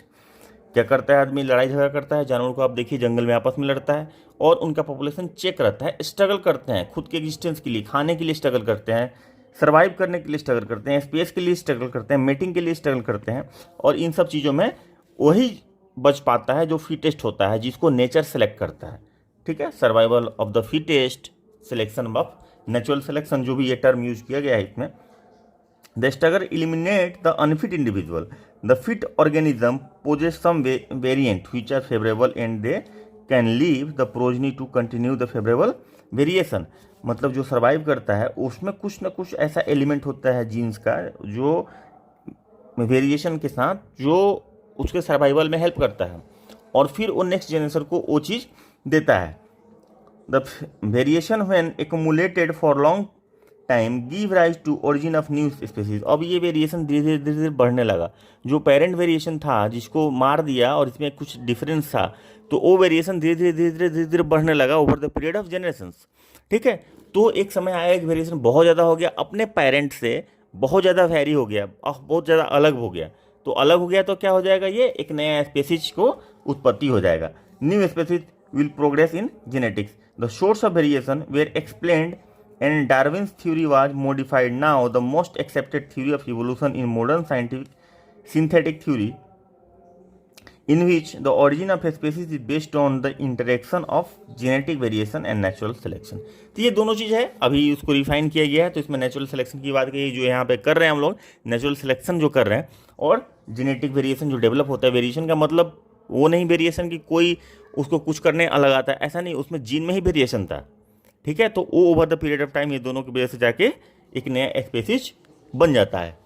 क्या करता है आदमी, लड़ाई झगड़ा करता है, जानवरों को आप देखिए जंगल में आपस में लड़ता है, और उनका पॉपुलेशन चेक रहता है, स्ट्रगल करते हैं खुद के एग्जिस्टेंस के लिए, खाने के लिए स्ट्रगल करते हैं, सर्वाइव करने के लिए स्ट्रगल करते हैं, स्पेस के लिए स्ट्रगल करते हैं, मेटिंग के लिए स्ट्रगल करते हैं, और इन सब चीज़ों में वही बच पाता है जो फिटेस्ट होता है, जिसको नेचर सेलेक्ट करता है। ठीक है, survival of the fittest, selection of natural selection, जो भी ये टर्म यूज किया गया है इसमें। The struggle eliminate the unfit individual, the fit organism possess some variant which are favourable and they can leave the progeny to continue the favourable variation. मतलब जो survive करता है उसमें कुछ ना कुछ ऐसा एलिमेंट होता है जीन्स का जो वेरिएशन के साथ जो उसके सर्वाइवल में हेल्प करता है, और फिर वो नेक्स्ट जनरेशन को वो चीज़ देता है। The variation when accumulated for long time give rise to origin of new species. अब ये वेरिएशन धीरे धीरे बढ़ने लगा। जो पेरेंट वेरिएशन था जिसको मार दिया और इसमें कुछ डिफरेंस था, तो वो वेरिएशन धीरे धीरे बढ़ने लगा over the period of generations. ठीक है, तो एक समय आया एक वेरिएशन बहुत ज़्यादा हो गया, अपने पेरेंट से बहुत ज़्यादा वैरी हो गया, बहुत ज़्यादा अलग हो गया। तो अलग हो गया तो क्या हो जाएगा, ये एक नया स्पेसीज को उत्पत्ति हो जाएगा। New species will progress in genetics. The source of variation were explained and Darwin's theory was modified. Now the most accepted theory of evolution in modern scientific synthetic theory, in which the origin of a species is based on the interaction of genetic variation and natural selection. तो ये दोनों चीज़ है, अभी उसको refine किया गया है। तो इसमें नेचुरल सिलेक्शन की बात कही, जो यहाँ पे कर रहे हैं हम लोग, नेचुरल सिलेक्शन जो कर रहे हैं, और जेनेटिक वेरिएशन जो डेवलप होता है। वेरिएशन का मतलब वो नहीं वेरिएशन कि कोई उसको कुछ करने अलग आता है, ऐसा नहीं, उसमें जीन में ही वेरिएशन था। ठीक है, तो वो over the period of time ये दोनों की वजह से जाके एक नया स्पेसीज बन जाता है।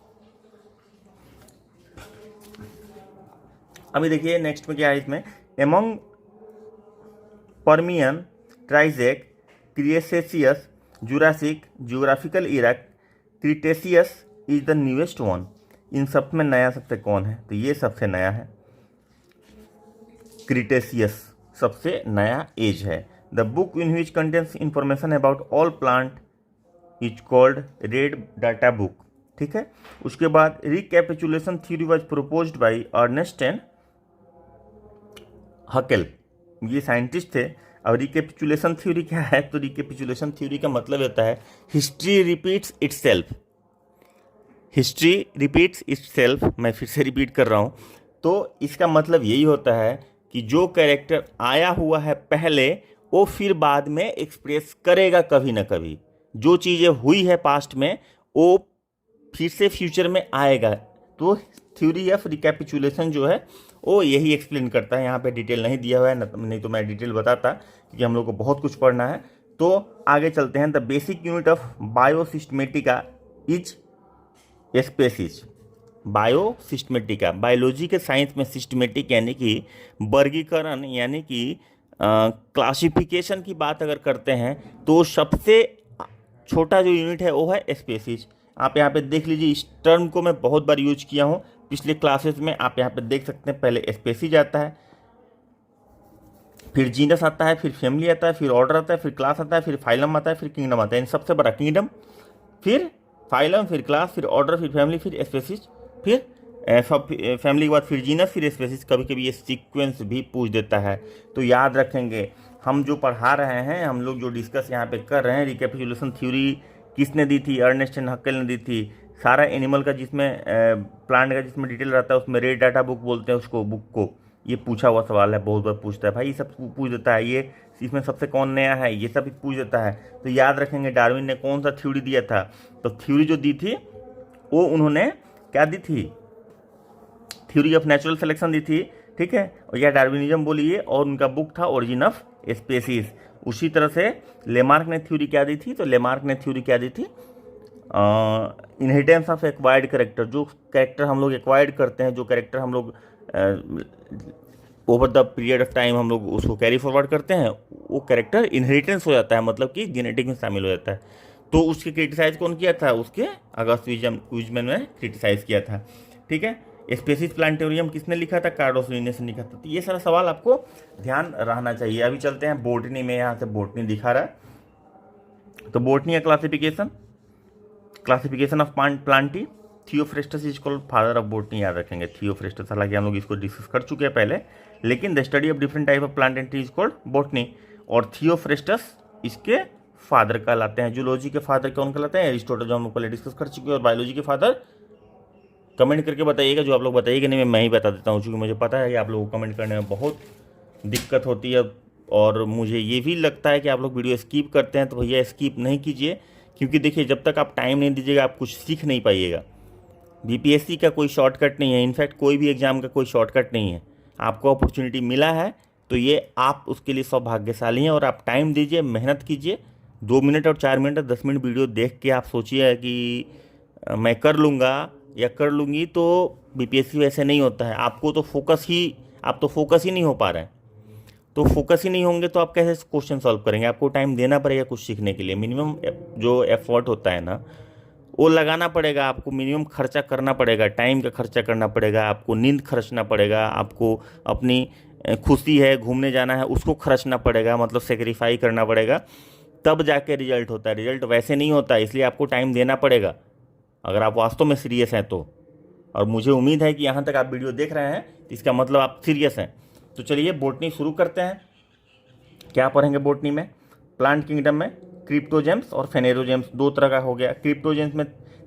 अभी देखिए नेक्स्ट में क्या है इसमें, among Permian, Triassic, Cretaceous, Jurassic, geographical era, Cretaceous is the newest one. इन सब में नया सबसे कौन है, तो ये सबसे नया है, क्रिटेशियस सबसे नया एज है। The book in which contains information about all plant is called Red Data Book। ठीक है, उसके बाद recapitulation theory was proposed by Ernst and Haeckel। ये साइंटिस्ट थे। अब रिकेपिचुलेशन थ्योरी क्या है, तो रिकेपिचुलेशन थ्योरी का मतलब होता है history repeats itself. History repeats itself, मैं फिर से रिपीट कर रहा हूँ। तो इसका मतलब यही होता है कि जो कैरेक्टर आया हुआ है पहले, वो फिर बाद में एक्सप्रेस करेगा कभी ना कभी। जो चीज़ें हुई है पास्ट में, वो फिर से फ्यूचर में आएगा। तो थ्योरी ऑफ रिकैपिचुलेशन जो है वो यही एक्सप्लेन करता है। यहाँ पे डिटेल नहीं दिया हुआ है, नहीं तो मैं डिटेल बताता, क्योंकि हम लोग को बहुत कुछ पढ़ना है। तो आगे चलते हैं। The basic unit of biosystematica is species. Biosystematica, biology के साइंस में सिस्टमेटिक यानी कि वर्गीकरण, यानी कि क्लासिफिकेशन की बात अगर करते हैं तो सबसे छोटा जो यूनिट है वो है स्पेसीज। आप यहाँ पे देख लीजिए, इस टर्म को मैं बहुत बार यूज किया हूँ पिछले क्लासेस में। आप यहाँ पे देख सकते हैं, पहले स्पेसीज आता है, फिर जीनस आता है, फिर फैमिली आता है, फिर ऑर्डर आता है, फिर क्लास आता है, फिर फाइलम आता है, फिर किंगडम आता है। सबसे बड़ा किंगडम, फिर फाइलम, फिर क्लास, फिर ऑर्डर, फिर फैमिली, फिर स्पेसीज, फिर फैमिली के बाद फिर जीनस, फिर स्पेसीज। कभी कभी ये सीक्वेंस भी पूछ देता है, तो याद रखेंगे। हम जो पढ़ा रहे हैं, हम लोग जो डिस्कस यहाँ पे कर रहे हैं, रिकैपिचुलेशन थ्योरी किसने दी थी, अर्नेस्ट एंड हक्केल ने दी थी। सारा एनिमल का जिसमें प्लांट का जिसमें डिटेल रहता है, उसमें रेड डाटा बुक बोलते हैं उसको, बुक को। ये पूछा हुआ सवाल है, बहुत बार पूछता है भाई, ये सब पूछ देता है। ये इसमें सबसे कौन नया है, ये सब पूछ देता है। तो याद रखेंगे डार्विन ने कौन सा थ्योरी दिया था। तो थ्योरी जो दी थी वो उन्होंने क्या दी थी, थ्योरी ऑफ नेचुरल सिलेक्शन दी थी। ठीक है, और यह डार्विनिज्म बोलिए, और उनका बुक था ओरिजिन ऑफ स्पेसीज। उसी तरह से लेमार्क ने थ्योरी क्या दी थी, तो लेमार्क ने थ्योरी क्या दी थी, इनहेरिटेंस ऑफ एक्वायर्ड कैरेक्टर। जो कैरेक्टर हम लोग एक्वायर्ड करते हैं, जो कैरेक्टर हम लोग over the period of time हम लोग उसको कैरी फॉरवर्ड करते हैं, वो कैरेक्टर इनहेरिटेंस हो जाता है, मतलब कि जेनेटिक में शामिल हो जाता है। तो उसके क्रिटिसाइज कौन किया था, उसके अगस्त विजमैन ने क्रिटिसाइज किया था। ठीक है, स्पेसीज प्लांटेरियम किसने लिखा था, कार्लोस लिनेस ने लिखा था। तो ये सारा सवाल आपको ध्यान रहना चाहिए। अभी चलते हैं बोटनी में, यहाँ से बोटनी दिखा रहा है। तो बोटनी का classification of Plantae, Theophrastus is called father of botany, याद रखेंगे थियोफ्रेस्टस, हालांकि हम लोग इसको डिस्कस कर चुके हैं पहले, लेकिन the study of different type of plant and tree is called botany. और थियोफ्रेस्टस इसके फादर कहलाते हैं। जूलॉजी के फादर कौन कहलाते हैं? एरिस्टोटल, जो हम लोग पहले डिस्कस कर चुके हैं। और बायोलॉजी के फादर कमेंट करके बताइएगा, जो आप लोग बताइएगा नहीं मैं ही बता देता हूँ, क्योंकि मुझे पता है कि आप लोगों को कमेंट करने में बहुत दिक्कत होती है और मुझे ये भी लगता है कि आप लोग वीडियो स्किप करते हैं। तो भैया स्किप नहीं कीजिए, क्योंकि देखिए जब तक आप टाइम नहीं दीजिएगा आप कुछ सीख नहीं पाइएगा। बीपीएससी का कोई शॉर्टकट नहीं है, इनफैक्ट कोई भी एग्ज़ाम का कोई शॉर्टकट नहीं है। आपको अपॉर्चुनिटी मिला है तो ये आप उसके लिए सौभाग्यशाली हैं, और आप टाइम दीजिए, मेहनत कीजिए। 2 मिनट और 4 मिनट और 10 मिनट वीडियो देख के आप सोचिए कि मैं कर लूँगा या कर लूँगी, तो बीपीएससी वैसे नहीं होता है। आप तो फोकस ही नहीं हो पा रहे हैं। तो फोकस ही नहीं होंगे तो आप कैसे क्वेश्चन सॉल्व करेंगे? आपको टाइम देना पड़ेगा कुछ सीखने के लिए। मिनिमम जो एफर्ट होता है ना वो लगाना पड़ेगा आपको, मिनिमम खर्चा करना पड़ेगा, टाइम का खर्चा करना पड़ेगा, आपको नींद खर्चना पड़ेगा, आपको अपनी खुशी है घूमने जाना है उसको खर्चना पड़ेगा, मतलब सेक्रीफाई करना पड़ेगा, तब जाके रिजल्ट होता है। रिजल्ट वैसे नहीं होता है, इसलिए आपको टाइम देना पड़ेगा अगर आप वास्तव में सीरियस हैं तो। और मुझे उम्मीद है कि यहाँ तक आप वीडियो देख रहे हैं तो इसका मतलब आप सीरियस हैं। तो चलिए बॉटनी शुरू करते हैं। क्या पढ़ेंगे बॉटनी में? प्लांट किंगडम में क्रिप्टोजेम्स और फेनेरोजेम्स, 2 तरह का हो गया। क्रिप्टोजेम्स में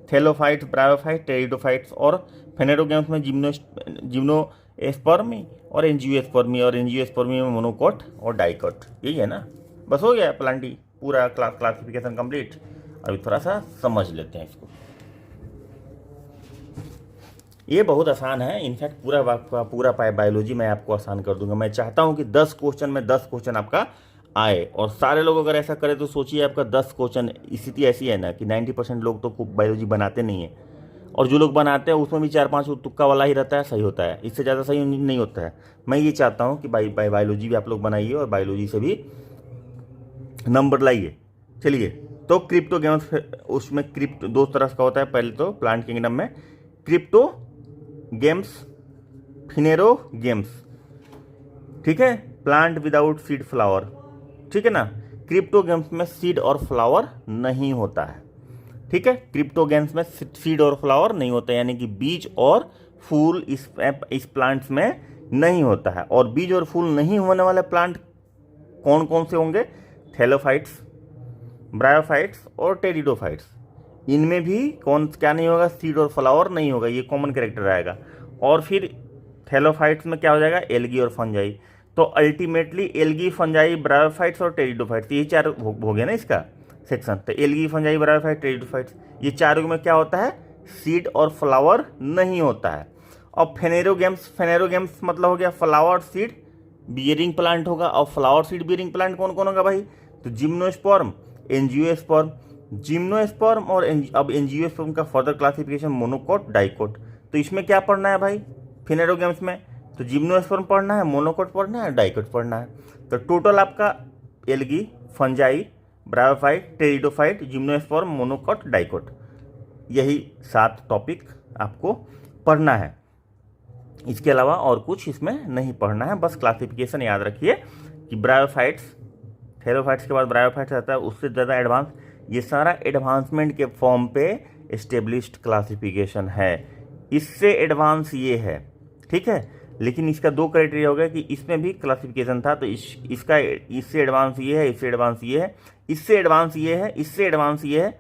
थैलोफाइट्स, ब्रायोफाइट, टेरिडोफाइट्स, और फेनेरोजेम्स में जिम्नोस्पर्मी और एंजियोस्पर्मी, और एंजियोस्पर्मी में मोनोकोट और डाइकोट। यही है ना, बस हो गया प्लांटी पूरा क्लासिफिकेशन कंप्लीट। अभी थोड़ा सा समझ लेते हैं इसको। ये बहुत आसान है, इनफैक्ट पूरा बायोलॉजी मैं आपको आसान कर दूंगा। मैं चाहता हूं कि 10 क्वेश्चन में 10 क्वेश्चन आपका आए, और सारे लोग अगर ऐसा करें तो सोचिए आपका 10 क्वेश्चन। स्थिति ऐसी है ना कि 90% लोग तो बायोलॉजी बनाते नहीं है, और जो लोग बनाते हैं उसमें भी 4-5 तुक्का वाला ही रहता है, सही होता है, इससे ज़्यादा सही नहीं होता है। मैं ये चाहता हूँ कि बायोलॉजी भी आप लोग बनाइए और बायोलॉजी से भी नंबर लाइए। चलिए, तो क्रिप्टोगेम्स, उसमें क्रिप्टो 2 तरह का होता है। पहले तो प्लांट किंगडम में क्रिप्टो गेम्स, फिनेरो गेम्स, ठीक है, प्लांट विदाउट सीड फ्लावर, ठीक है ना। क्रिप्टो गेम्स में सीड और फ्लावर नहीं होता है, ठीक है। क्रिप्टो गेम्स में सीड और फ्लावर नहीं होता, यानी कि बीज और फूल इस प्लांट्स में नहीं होता है। और बीज और फूल नहीं होने वाले प्लांट कौन कौन से होंगे? थैलोफाइट्स, ब्रायोफाइट्स और टेरिडोफाइट्स। इनमें भी क्या नहीं होगा? सीड और फ्लावर नहीं होगा, ये कॉमन कैरेक्टर आएगा। और फिर थैलोफाइट्स में क्या हो जाएगा? एल्गी और फंजाई। तो अल्टीमेटली एल्गी, फंजाई, ब्रायोफाइट्स और टेरिडोफाइट्स, ये 4 हो गया ना इसका सेक्शन। तो एल्गी, फंजाई, ब्रायोफाइट, टेरिडोफाइट्स, ये 4 में क्या होता है? सीड और फ्लावर नहीं होता है। और फेनेरोगेम्स मतलब हो गया फ्लावर सीड बियरिंग प्लांट होगा। और फ्लावर सीड बियरिंग प्लांट कौन कौन होगा भाई? तो जिम्नोस्पर्म, एंजियोस्पर्म, जिम्नोस्पर्म और अब एंजियोस्पर्म का फर्दर क्लासिफिकेशन मोनोकोट, डाइकोट। तो इसमें क्या पढ़ना है भाई फेनेरोगेम्स में? तो जिम्नोस्पर्म पढ़ना है, मोनोकोट पढ़ना है, डाइकोट पढ़ना है। तो टोटल आपका algae, fungi, bryophyte, pteridophyte, gymnosperm, monocot, dicot, यही 7 टॉपिक आपको पढ़ना है। इसके अलावा और कुछ इसमें नहीं पढ़ना है, बस क्लासिफिकेशन याद रखिए कि ब्रायोफाइट्स, थैलोफाइट्स के बाद ब्रायोफाइट्स आता है, उससे ज़्यादा एडवांस। ये सारा एडवांसमेंट के फॉर्म पे एस्टेब्लिश्ड क्लासिफिकेशन है, इससे एडवांस ये है, ठीक है। लेकिन इसका 2 क्राइटेरिया हो गया कि इसमें भी क्लासिफिकेशन था, तो इसका इससे एडवांस ये है, इससे एडवांस ये है, इससे एडवांस ये है, इससे एडवांस ये है,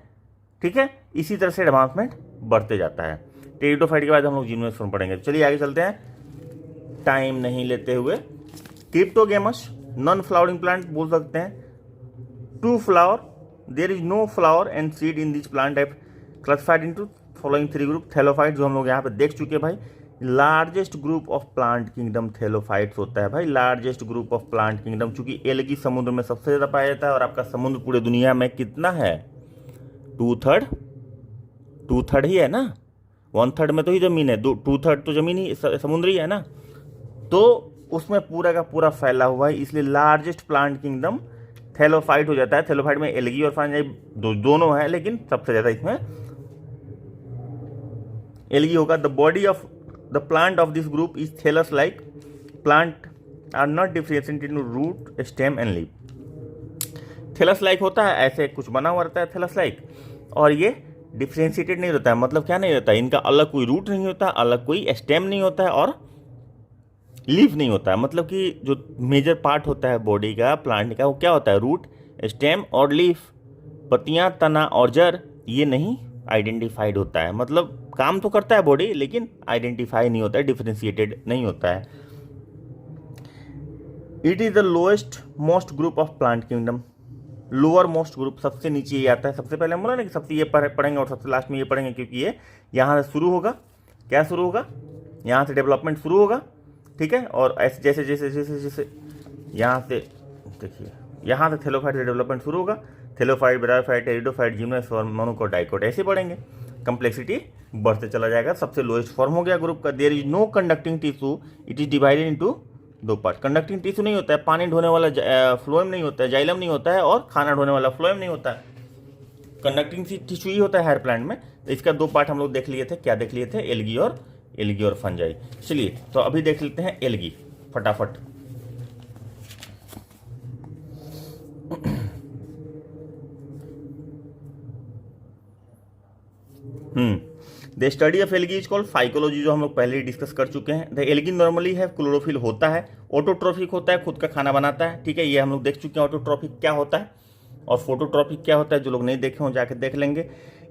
ठीक है। इसी तरह से एडवांसमेंट बढ़ते जाता है। टेरिडोफाइट के बाद हम लोग जिम्नोस्पर्म पढ़ेंगे। चलिए आगे चलते हैं टाइम नहीं लेते हुए। क्रिप्टोगेमस नॉन फ्लावरिंग प्लांट बोल सकते हैं। To flower, there is no flower and seed in this plant type, classified into following 3 group. Thallophyte जो हम लोग यहाँ पे देख चुके हैं भाई। Largest group of plant kingdom thallophytes होता है भाई, largest group of plant kingdom, चूंकि एल्गी समुद्र में सबसे ज़्यादा पाया जाता है। और आपका समुद्र पूरे दुनिया में कितना है? 2/3 ही है ना, 1/3 में तो ही जमीन है, 2/3 तो जमीन ही समुद्र ही है ना, तो उसमें पूरा का पूरा फैला हुआ है, इसलिए लार्जेस्ट प्लांट किंगडम थैलोफाइट हो जाता है। थैलोफाइट में एल्गी और फंजाई दोनों है, लेकिन सबसे ज़्यादा इसमें एल्गी होगा। The body of the plant of this group is thallus like, plant are not differentiated into root, stem and leaf. Thallus like होता है, ऐसे कुछ बना हुआ रहता है थैलस लाइक, और ये डिफ्रेंशिएटेड नहीं रहता है, मतलब क्या नहीं रहता है, इनका अलग कोई रूट नहीं होता, अलग कोई स्टेम नहीं होता है और लीफ नहीं होता है। मतलब कि जो मेजर पार्ट होता है बॉडी का, प्लांट का, वो क्या होता है, रूट, स्टेम और लीफ। पत्तियां, तना और जड़ ये नहीं आइडेंटिफाइड होता है। मतलब काम तो करता है बॉडी, लेकिन आइडेंटिफाई नहीं होता है, डिफ्रेंशिएटेड नहीं होता है। It is the lowest most group of plant kingdom. Lower most group, सबसे नीचे ये आता है। सबसे पहले हम बोला ना कि सबसे ये पढ़ेंगे और सबसे लास्ट में ये पढ़ेंगे, क्योंकि ये यहाँ से शुरू होगा। क्या शुरू होगा, यहाँ से डेवलपमेंट शुरू होगा, ठीक है। और ऐसे जैसे जैसे जैसे जैसे यहाँ से देखिए, यहाँ से थैलोफाइट से डेवलपमेंट शुरू होगा। Thallophyte, bryophyte, pteridophyte, gymnosperm, monocot, dicot, ऐसे पढ़ेंगे। कंप्लेक्सिटी बढ़ते चला जाएगा। सबसे लोएस्ट फॉर्म हो गया ग्रुप का। There is no conducting tissue, it is divided into दो पार्ट। कंडक्टिंग टिश्यू नहीं होता है, पानी ढोने वाला फ्लोएम नहीं होता है, जाइलम नहीं होता है, और खाना ढोने वाला फ्लोएम नहीं होता है। कंडक्टिंग टिश्यू ही होता है हायर प्लांट में। तो इसका दो पार्ट हम लोग देख लिए थे। क्या देख लिए थे, एल्गी और फंजाई। चलिए तो अभी देख लेते हैं एल्गी फटाफट। The study of algae is called phycology, जो हम लोग पहले ही डिस्कस कर चुके हैं। द एल्गी नॉर्मली है क्लोरोफिल होता है, ऑटोट्रॉफिक होता है, खुद का खाना बनाता है, ठीक है। ये हम लोग देख चुके हैं ऑटोट्रॉफिक क्या होता है, और फोटोट्रॉफिक क्या होता है। जो लोग नहीं देखे हों जाके देख लेंगे।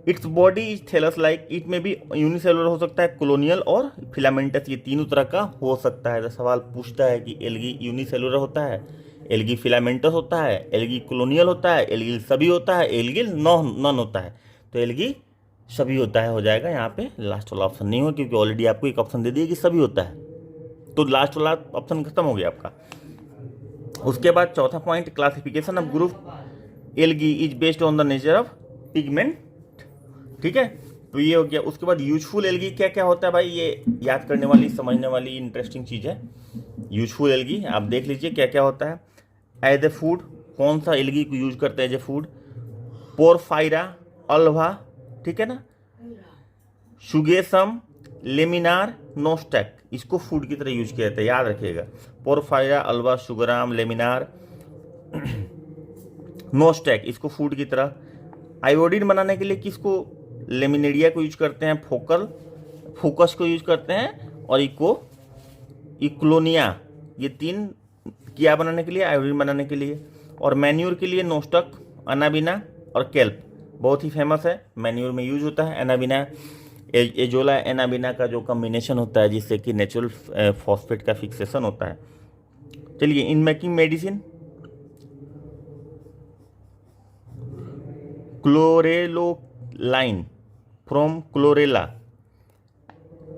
Its body is thallus like, it में भी यूनिसेलुलर हो सकता है, कॉलोनियल और फिलामेंटस, ये तीनों तरह का हो सकता है। तो सवाल पूछता है कि एल्गी यूनिसेलुलर होता है, एल्गी फिलामेंटस होता है, एल्गी कॉलोनियल होता है, एल्गी सभी होता है, एल्गी नॉन होता है। तो एल्गी सभी होता है हो जाएगा। यहाँ पे लास्ट वाला ऑप्शन नहीं हो, क्योंकि ऑलरेडी आपको एक ऑप्शन दे दिया कि सभी होता है, तो लास्ट वाला ऑप्शन खत्म हो गया आपका। उसके बाद चौथा point, classification of group algae is based on the nature of pigment, ठीक है। तो ये हो गया। उसके बाद यूजफुल एल्गी क्या क्या होता है भाई, ये याद करने वाली, समझने वाली इंटरेस्टिंग चीज़ है। यूजफुल एल्गी आप देख लीजिए क्या क्या होता है। एज ए फूड, कौन सा एल्गी को यूज करते हैं एज ए फूड, पोरफाइरा, अल्वा, ठीक है ना, शुगेसम, लेमिनार, नोस्टेक, इसको फूड की तरह यूज किया जाता है, याद रखिएगा। पोरफाइरा, अल्वा, शुगराम, लेमिनार, नोस्टेक, इसको फूड की तरह। आयोडीन बनाने के लिए किसको, लेमिनेरिया को यूज करते हैं, फोकस को यूज करते हैं, और इक्लोनिया, ये तीन क्या बनाने के लिए, आयोडीन बनाने के लिए। और मैन्यूर के लिए नोस्टक, अनाबिना और केल्प, बहुत ही फेमस है, मैन्यूर में यूज होता है। एनाबिना, एजोला एनाबिना का जो कॉम्बिनेशन होता है, जिससे कि नेचुरल फॉस्फेट का फिक्सेशन होता है। चलिए, in making medicine, chlorellin from Chlorella,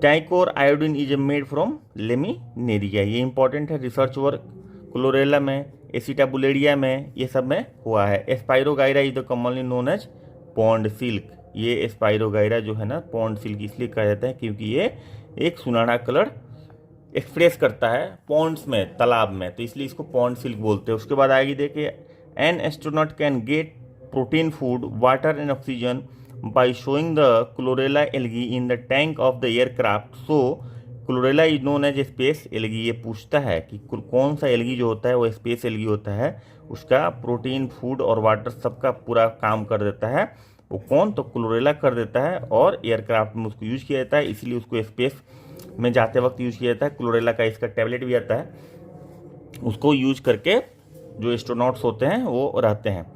tincture iodine is made from Laminaria, ये इंपॉर्टेंट है रिसर्च वर्क। क्लोरेला में, एसिटाबुलेरिया में, ये सब में हुआ है। Spirogyra is the commonly known as pond silk, ये एस्पाइरोगाइरा जो है ना, पॉन्ड सिल्क इसलिए कहा जाता है क्योंकि ये एक सुनहरा कलर एक्सप्रेस करता है पॉन्ड्स में, तालाब में, तो इसलिए इसको पॉन्ड सिल्क बोलते हैं। उसके बाद आएगी देखिए, an astronaut can get protein food, water and oxygen by showing the chlorella algae in the tank of the aircraft, so chlorella is known as space algae. ये पूछता है कि कौन सा एल्गी जो होता है वो स्पेस एल्गी होता है, उसका प्रोटीन, फूड और वाटर सबका पूरा काम कर देता है वो कौन, तो क्लोरेला कर देता है। और एयरक्राफ्ट में उसको यूज किया जाता है, इसलिए उसको स्पेस में जाते वक्त यूज किया जाता है। क्लोरेला का इसका टैबलेट भी आता है, उसको यूज करके जो एस्ट्रोनॉट्स होते हैं वो रहते हैं।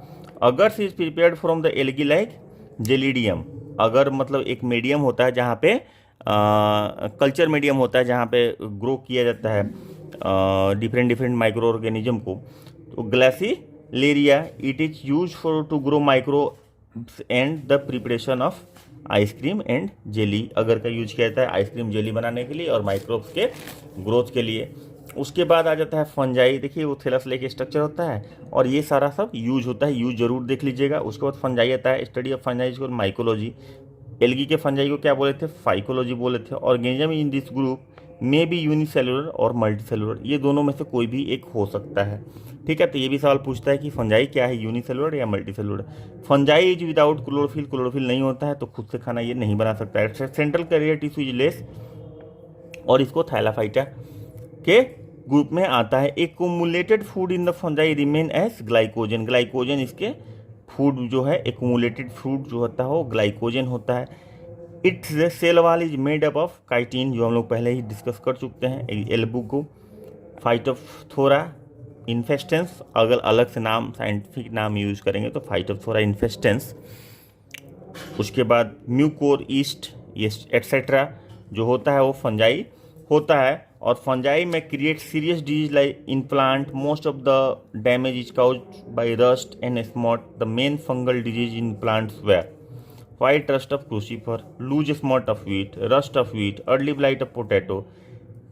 अगर is prepared from the algae like gelidium, अगर मतलब एक मीडियम होता है जहाँ पे कल्चर मीडियम होता है, जहाँ पे ग्रो किया जाता है डिफरेंट माइक्रो ऑर्गेनिज्म को, तो Gracilaria it is use for to grow micro and the preparation of ice cream and jelly, agar का यूज किया जाता है आइसक्रीम जेली बनाने के लिए और माइक्रोब्स के ग्रोथ के लिए। उसके बाद आ जाता है फंजाई, देखिए वो थैलस लेके स्ट्रक्चर होता है और ये सारा सब यूज होता है, यूज जरूर देख लीजिएगा। उसके बाद फंजाई आता है, स्टडी ऑफ फंजाई को माइकोलॉजी। एल्गी के फंजाई को क्या बोले थे, फाइकोलॉजी बोले थे। ऑर्गेनिज्म इन दिस ग्रुप में भी यूनिसेलुलर और मल्टीसेलुलर, ये दोनों में से कोई भी एक हो सकता है, ठीक है। तो ये भी सवाल पूछता है कि फंजाई क्या है, यूनिसेलुलर या multicellular. Fungi is without chlorophyll, chlorophyll नहीं होता है तो खुद से खाना ये नहीं बना सकता है। Central carrier tissue is less, और इसको थैलाफाइटा के ग्रुप में आता है। Accumulated food in the fungi remain as glycogen, glycogen इसके फूड जो है, एक्यूमुलेटेड फूड जो होता है वो ग्लाइकोजन होता है। Its cell wall is made up of chitin, जो हम लोग पहले ही डिस्कस कर चुके हैं। एल्बुको, फाइटोप्थोरा इन्फेस्टेंस, अगर अलग से नाम साइंटिफिक नाम यूज करेंगे तो फाइटोप्थोरा इन्फेस्टेंस। उसके बाद म्यूकोर ईस्ट ये एट्सेट्रा जो होता है वो फंजाई होता है, और फंजाई में create serious disease like in plant. Most of the damage is cause by rust and smut. The main fungal disease in plants were white rust of crucifer, loose smot of wheat, rust of wheat, early blight of potato,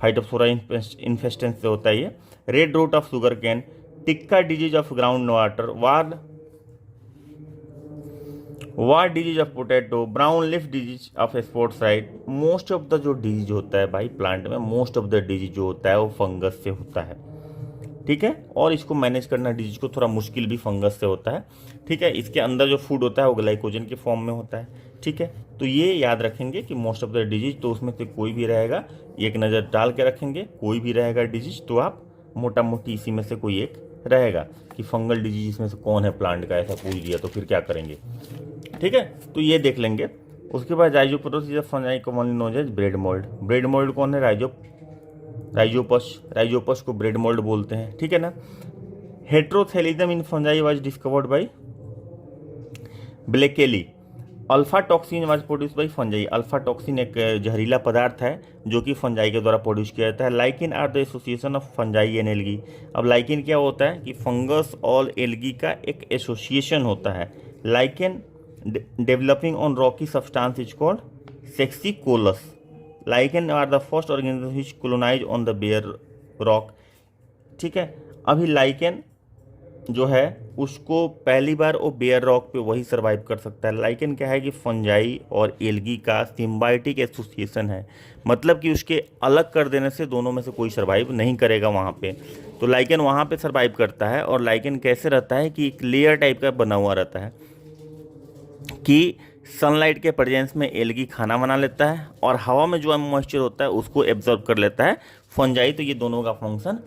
Phytophthora infestans से होता है ये। Red rot of sugar cane, tikka disease of ground water, wart disease of potato, brown leaf disease of स्पॉटसाइट। Most of the जो disease होता है भाई plant में, मोस्ट ऑफ द डिजीज जो होता है वो फंगस से होता है, ठीक है। और इसको मैनेज करना डिजीज को थोड़ा मुश्किल भी फंगस से होता है, ठीक है। इसके अंदर जो फूड होता है वो ग्लाइकोजन के फॉर्म में होता है, ठीक है। तो ये याद रखेंगे कि मोस्ट ऑफ द डिजीज, तो उसमें से कोई भी रहेगा, एक नज़र डाल के रखेंगे, कोई भी रहेगा डिजीज तो आप मोटा मोटी इसी में से कोई एक रहेगा कि फंगल डिजीज इसमें से कौन है प्लांट का, ऐसा पूछ दिया तो फिर क्या करेंगे, ठीक है। तो ये देख लेंगे। उसके बाद Rhizopus fungi commonly known as bread mould. Bread mould कौन है? राइजोपस को ब्रेड मोल्ड बोलते हैं, ठीक है ना। Heterothallism in fungi was discovered by Blakeslee. Alpha toxin was produce by fungi. Alpha toxin एक जहरीला पदार्थ है जो कि फंजाई के द्वारा प्रोड्यूस किया जाता है। Lichen are the association of fungi and algae. अब लाइकिन क्या होता है कि फंगस और एल्गी का एक एसोसिएशन होता है। Lichen developing on rocky substance is called saxicolous. Lichen are the first organism which colonise on the bare rock, ठीक है। अभी लाइकेन जो है उसको पहली बार वो बेयर रॉक पे वही सर्वाइव कर सकता है। लाइकेन क्या है कि फंजाई और एल्गी का सिम्बायोटिक एसोसिएशन है, मतलब कि उसके अलग कर देने से दोनों में से कोई सर्वाइव नहीं करेगा वहाँ पे। तो लाइकेन वहाँ पे सर्वाइव करता है। और लाइकेन कैसे रहता है कि एक लेयर टाइप का बना हुआ रहता है कि सनलाइट के प्रेजेंस में एल्गी खाना बना लेता है और हवा में जो मॉइस्चर होता है उसको एब्जॉर्ब कर लेता है फंजाई। तो ये दोनों का फंक्शन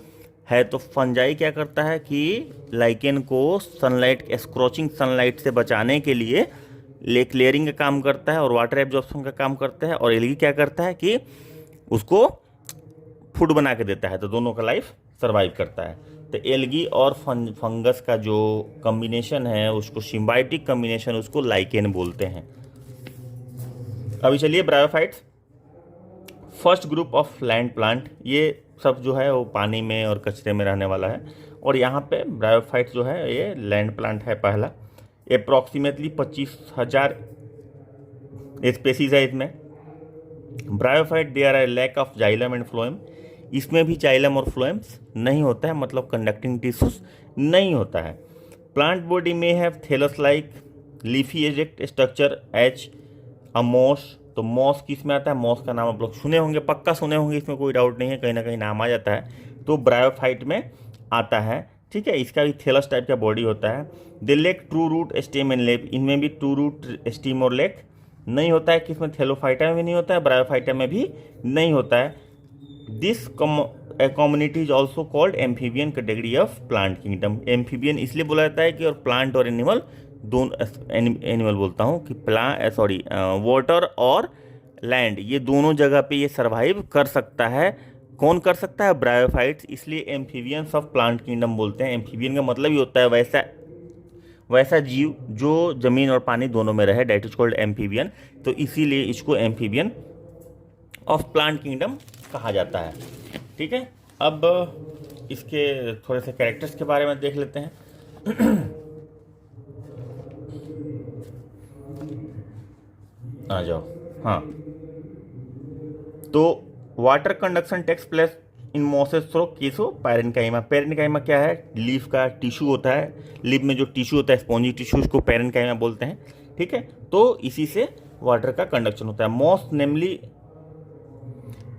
है। तो फंजाई क्या करता है कि लाइकेन को सनलाइट, स्क्रॉचिंग सनलाइट से बचाने के लिए लेक लेयरिंग का काम करता है और वाटर एब्जॉर्प्शन का काम करता है। और एल्गी क्या करता है कि उसको फूड बना के देता है, तो दोनों का लाइफ सर्वाइव करता है। तो एल्गी और फंगस का जो कॉम्बिनेशन है उसको सिम्बायोटिक कॉम्बिनेशन, उसको लाइकेन बोलते हैं। अभी चलिए bryophytes, first group of land plant. ये सब जो है वो पानी में और कचरे में रहने वाला है। और यहाँ पे ब्रायोफाइट्स जो है ये लैंड प्लांट है पहला। अप्रॉक्सीमेटली 25,000 स्पेसीज है इसमें। Bryophyte there are lack of xylem and phloem. इसमें भी जाइलम और फ्लोएम्स नहीं होता है, मतलब कंडक्टिंग टिश्यूज नहीं होता है। प्लांट बॉडी में have thallus like leafy erect structure each a moss. तो मॉस किस में आता है? मॉस का नाम आप लोग सुने होंगे, पक्का सुने होंगे, इसमें कोई डाउट नहीं है, कहीं ना कहीं नाम आ जाता है। तो ब्रायोफाइट में आता है, ठीक है। इसका भी थैलस टाइप का बॉडी होता है। They lack true root stem and leaf. इनमें भी ट्रू रूट स्टीम और लेक नहीं होता है। किसमें? थैलोफाइटा में भी नहीं होता है, ब्रायोफाइटा में भी नहीं होता है। This community is also called amphibian category of plant kingdom. Amphibian इसलिए बोला जाता है कि और प्लांट और एनिमल दोनों, एनिमल बोलता हूँ कि वाटर और लैंड, ये दोनों जगह पे ये सर्वाइव कर सकता है। कौन कर सकता है? ब्रायोफाइट्स। इसलिए एम्फीबियंस ऑफ प्लांट किंगडम बोलते हैं। एम्फीबियन का मतलब ही होता है वैसा जीव जो जमीन और पानी दोनों में रहे, डेट इज कॉल्ड एम्फीबियन। तो इसीलिए इसको एम्फीबियन ऑफ प्लांट किंगडम कहा जाता है, ठीक है। अब इसके थोड़े से कैरेक्टर्स के बारे में देख लेते हैं। आ जाओ, हाँ। तो water conduction takes place in mosses through कीसो पैरेन्काइमा। पैरेन्काइमा क्या है? लीफ का टिश्यू होता है। लीफ में जो टिश्यू होता है, स्पॉन्जी टिश्यू, उसको पैरेन्काइमा बोलते हैं, ठीक है। तो इसी से वाटर का कंडक्शन होता है। Moss namely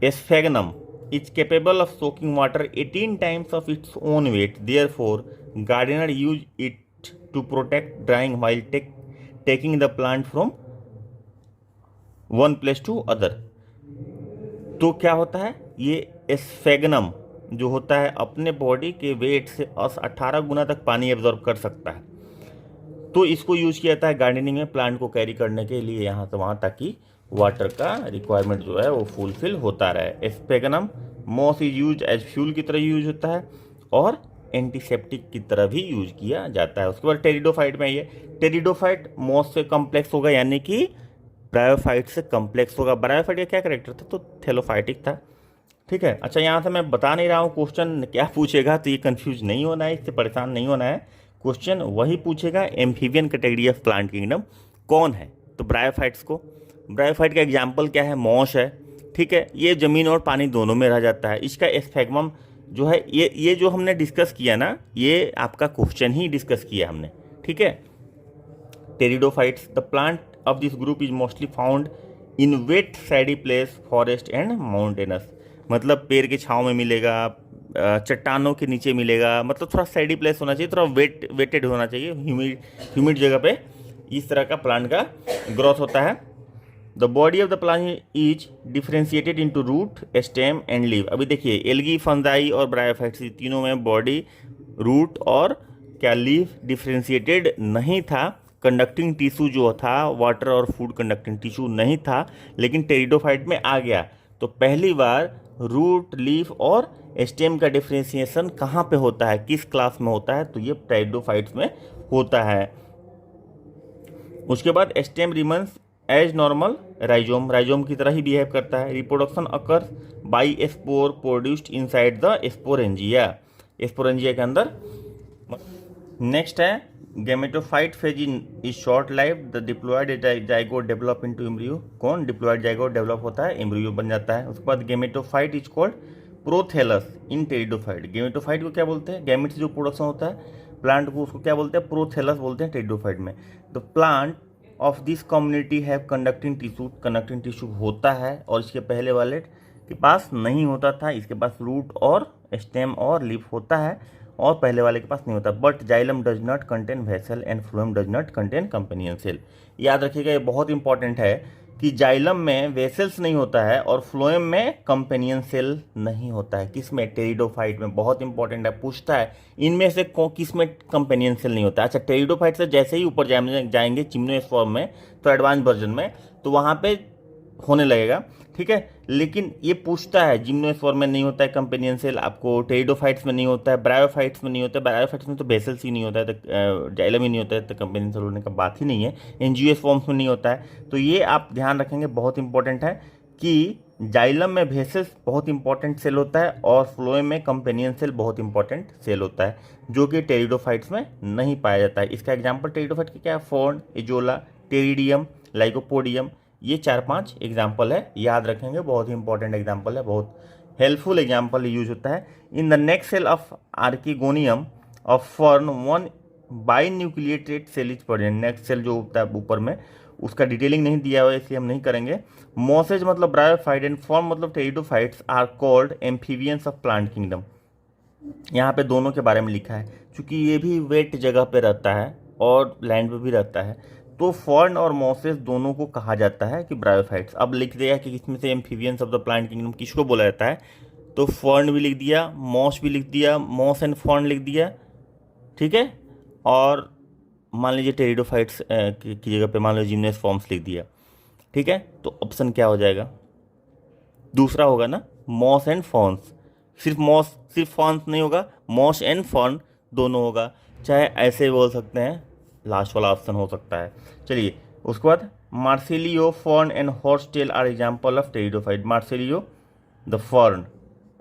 Sphagnum is capable of soaking water 18 times of its own weight. Therefore, gardener use it to protect drying while taking the plant from one place to other. तो क्या होता है? ये एस्फेगनम जो होता है अपने बॉडी के वेट से 18 गुना तक पानी एब्जॉर्ब कर सकता है। तो इसको यूज किया जाता है गार्डनिंग में प्लांट को कैरी करने के लिए यहाँ से वहाँ, ताकि वाटर का रिक्वायरमेंट जो है वो फुलफिल होता रहे। Sphagnum moss is use as fuel की तरह यूज होता है और एंटीसेप्टिक की तरह भी यूज किया जाता है। उसके बाद टेरिडोफाइट में ये टेरिडोफाइट मॉस से कॉम्प्लेक्स होगा, यानी कि ब्रायोफाइट से कॉम्प्लेक्स होगा। ब्रायोफाइट का क्या करेक्टर था, तो थैलोफाइटिक था। ठीक है, अच्छा यहाँ से मैं बता नहीं रहा हूँ क्वेश्चन क्या पूछेगा, तो ये कंफ्यूज नहीं होना है, इससे परेशान नहीं होना है। क्वेश्चन वही पूछेगा, amphibian category of plant kingdom कौन है, तो ब्रायोफाइट्स को। ब्रायोफाइट का एग्जाम्पल क्या है, मॉस है। ठीक है, ये ज़मीन और पानी दोनों में रह जाता है। इसका स्फेगमम जो है, ये जो हमने डिस्कस किया ना, ये आपका क्वेश्चन ही डिस्कस किया हमने। ठीक है, pteridophytes the plant of this group is mostly found in wet shady place forest and mountainous, मतलब पेड़ के छाँव में मिलेगा, चट्टानों के नीचे मिलेगा, मतलब थोड़ा सैडी प्लेस होना चाहिए, थोड़ा वेटेड होना चाहिए, ह्यूमिड जगह पे इस तरह का प्लांट का ग्रोथ होता है। The body of the plant is differentiated into root, stem and leave. अभी देखिए एल्गी, फंजाई और ब्रायोफाइट्स तीनों में बॉडी, रूट और क्या लीव डिफ्रेंशिएटेड नहीं था। कंडक्टिंग टिश्यू जो था, वाटर और फूड कंडक्टिंग टिश्यू नहीं था, लेकिन टेरिडोफाइट में आ गया। तो पहली बार रूट, लीफ और स्टेम का डिफ्रेंशिएशन कहाँ पे होता है, किस क्लास में होता है, तो ये टेरिडोफाइट्स में होता है। उसके बाद stem remains as normal rhizome, rhizome की तरह ही बिहेव करता है। Reproduction occurs by spore produced inside the sporangia, sporangia के अंदर। नेक्स्ट है gametophyte phase is short life, the diploid zygote develop into embryo. कौन, डिप्लॉयड जाइगोट डेवलप होता है, एम्ब्रियो बन जाता है। उसके बाद gametophyte is called prothallus in pteridophyte. Gametophyte को क्या बोलते हैं, गैमेट से जो प्रोडक्शन होता है प्लांट को, उसको क्या बोलते हैं, प्रोथेलस बोलते हैं टेरिडोफाइट में। The plant of this community have conducting tissue, conducting tissue होता है, और इसके पहले वाले के पास नहीं होता था। इसके पास रूट और स्टेम और लीफ होता है, और पहले वाले के पास नहीं होता। But xylem does not contain vessel and phloem does not contain companion cell. याद रखिएगा, ये बहुत इंपॉर्टेंट है कि जाइलम में वेसल्स नहीं होता है और फ्लोएम में कंपेनियन सेल नहीं होता है। किस में, टेरिडोफाइट में। बहुत इंपॉर्टेंट है, पूछता है इनमें से किस में कंपेनियन सेल नहीं होता है। अच्छा, टेरिडोफाइट से जैसे ही ऊपर जाएंगे जिम्नोस्पर्म में, तो एडवांस वर्जन में, तो वहाँ पे होने लगेगा। ठीक है, लेकिन ये पूछता है जिम्नोस्पर्म में नहीं होता है कंपेनियन सेल, आपको टेरिडोफाइट्स में नहीं होता है, ब्रायोफाइट्स में नहीं होता है। ब्रायोफाइट्स में तो बेसल्स ही नहीं होता है, तो जाइलम ही नहीं होता है, तो कंपेनियन सेल होने का बात ही नहीं है। एंजियोस्पर्म्स में नहीं होता है। तो ये आप ध्यान रखेंगे, बहुत इंपॉर्टेंट है कि जाइलम में वेसल्स बहुत इंपॉर्टेंट सेल होता है, और फ्लोएम में कंपेनियन सेल बहुत इंपॉर्टेंट सेल होता है, जो कि टेरिडोफाइट्स में नहीं पाया जाता है। इसका एग्जाम्पल टेरिडोफाइट के क्या है, फॉर्न, इजोला, टेरिडियम, लाइकोपोडियम, ये 4-5 एग्जाम्पल है, याद रखेंगे, बहुत ही इंपॉर्टेंट एग्जाम्पल है, बहुत हेल्पफुल एग्जाम्पल यूज होता है। In the next cell of archegonium of fern one binucleated cell is present. Next cell जो होता है ऊपर में, उसका डिटेलिंग नहीं दिया हुआ है, इसलिए हम नहीं करेंगे। मॉसेज मतलब ब्रायोफाइट एंड फॉर्म मतलब pteridophytes are called amphibians of plant kingdom. यहाँ पे दोनों के बारे में लिखा है, क्योंकि ये भी वेट जगह पे रहता है और लैंड पे भी रहता है, तो फर्न और मॉसेस दोनों को कहा जाता है कि ब्रायोफाइट्स। अब लिख दिया कि इसमें से amphibians of the plant kingdom किसको बोला जाता है, तो फर्न भी लिख दिया, मॉस भी लिख दिया, मॉस एंड फर्न लिख दिया। ठीक है, और मान लीजिए टेरिडोफाइट्स की जगह पे मान लीजिए जिम्नोस्पर्म्स लिख दिया। ठीक है, तो ऑप्शन क्या हो जाएगा, दूसरा होगा ना, मॉस एंड फर्न्स। सिर्फ मॉस, सिर्फ फर्न्स नहीं होगा, मॉस एंड फर्न दोनों होगा, चाहे ऐसे बोल सकते हैं, लास्ट वाला ऑप्शन हो सकता है। चलिए, उसके बाद Marsilea, fern and horsetail are example of pteridophyte. Marsilea the fern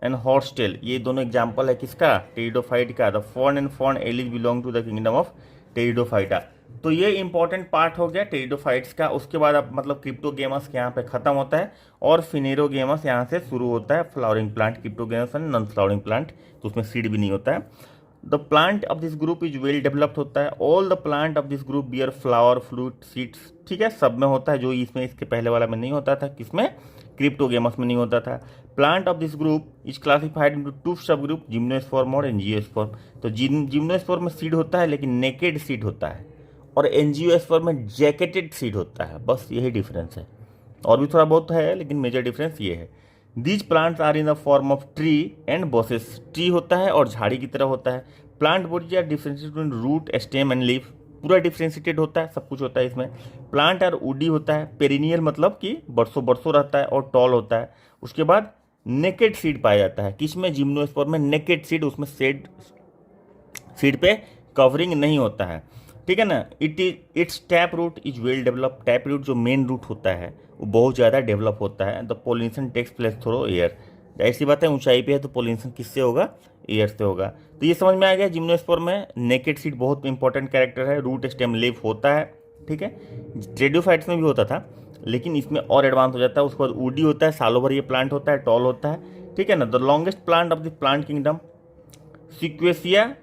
and horsetail, ये दोनों एग्जाम्पल है किसका, टेरिडोफाइट का। The fern and fern allies belong to the kingdom of Pteridophyta. तो ये इंपॉर्टेंट पार्ट हो गया टेरिडोफाइट्स का। उसके बाद अब मतलब क्रिप्टोगेमस यहाँ पे खत्म होता है, और फिनेरोगेमस यहाँ से शुरू होता है, flowering plant, cryptogamous and non flowering plant, तो उसमें सीड भी नहीं होता है। The plant of this group is well developed होता है। All the plant of this group bear flower, fruit, seeds. ठीक है, सब में होता है, जो इसमें इसके पहले वाला में नहीं होता था, किसमें, क्रिप्टोगेमस में नहीं होता था। Plant of this group is classified into 2 सब ग्रुप, जिम्नोस्पर्म और एंजियोस्पर्म। तो जिम्नोस्पर्म में सीड होता है, लेकिन नेकेड सीड होता है, और एंजियोस्पर्म में जैकेटेड सीड होता है, बस यही डिफरेंस है। और भी थोड़ा बहुत है, लेकिन मेजर डिफरेंस ये है। These plants are in the form of tree and bushes. Tree होता है और झाड़ी की तरह होता है। Plant bodies are differentiated in root, stem and leaf. पूरा डिफ्रेंशिएटेड होता है, सब कुछ होता है इसमें। प्लांट और वुडी होता है, पेरिनियल मतलब कि बरसों बरसों रहता है और टॉल होता है। उसके बाद नेकेड सीड पाया जाता है, किसमें, जिम्नोस्पर्म में नेकेड सीड, उसमें सीड पे कवरिंग नहीं होता है, ठीक है ना। Its tap root is well develop, tap root जो मेन रूट होता है वो बहुत ज़्यादा डेवलप होता है। The pollination takes place through air, ऐसी बात है, ऊंचाई पे है तो पोलिनेशन किससे होगा, एयर से होगा। तो ये समझ में आ गया, जिम्नोस्पर्म में नेकेड सीड बहुत इंपॉर्टेंट कैरेक्टर है, रूट स्टेम लीफ होता है, ठीक है। ट्रेडियोफाइट्स में भी होता था लेकिन इसमें और एडवांस हो जाता है। उसके बाद वुडी होता है, सालों भर ये प्लांट होता है, टॉल होता है, ठीक है ना। The longest plant of the plant kingdom Sequoia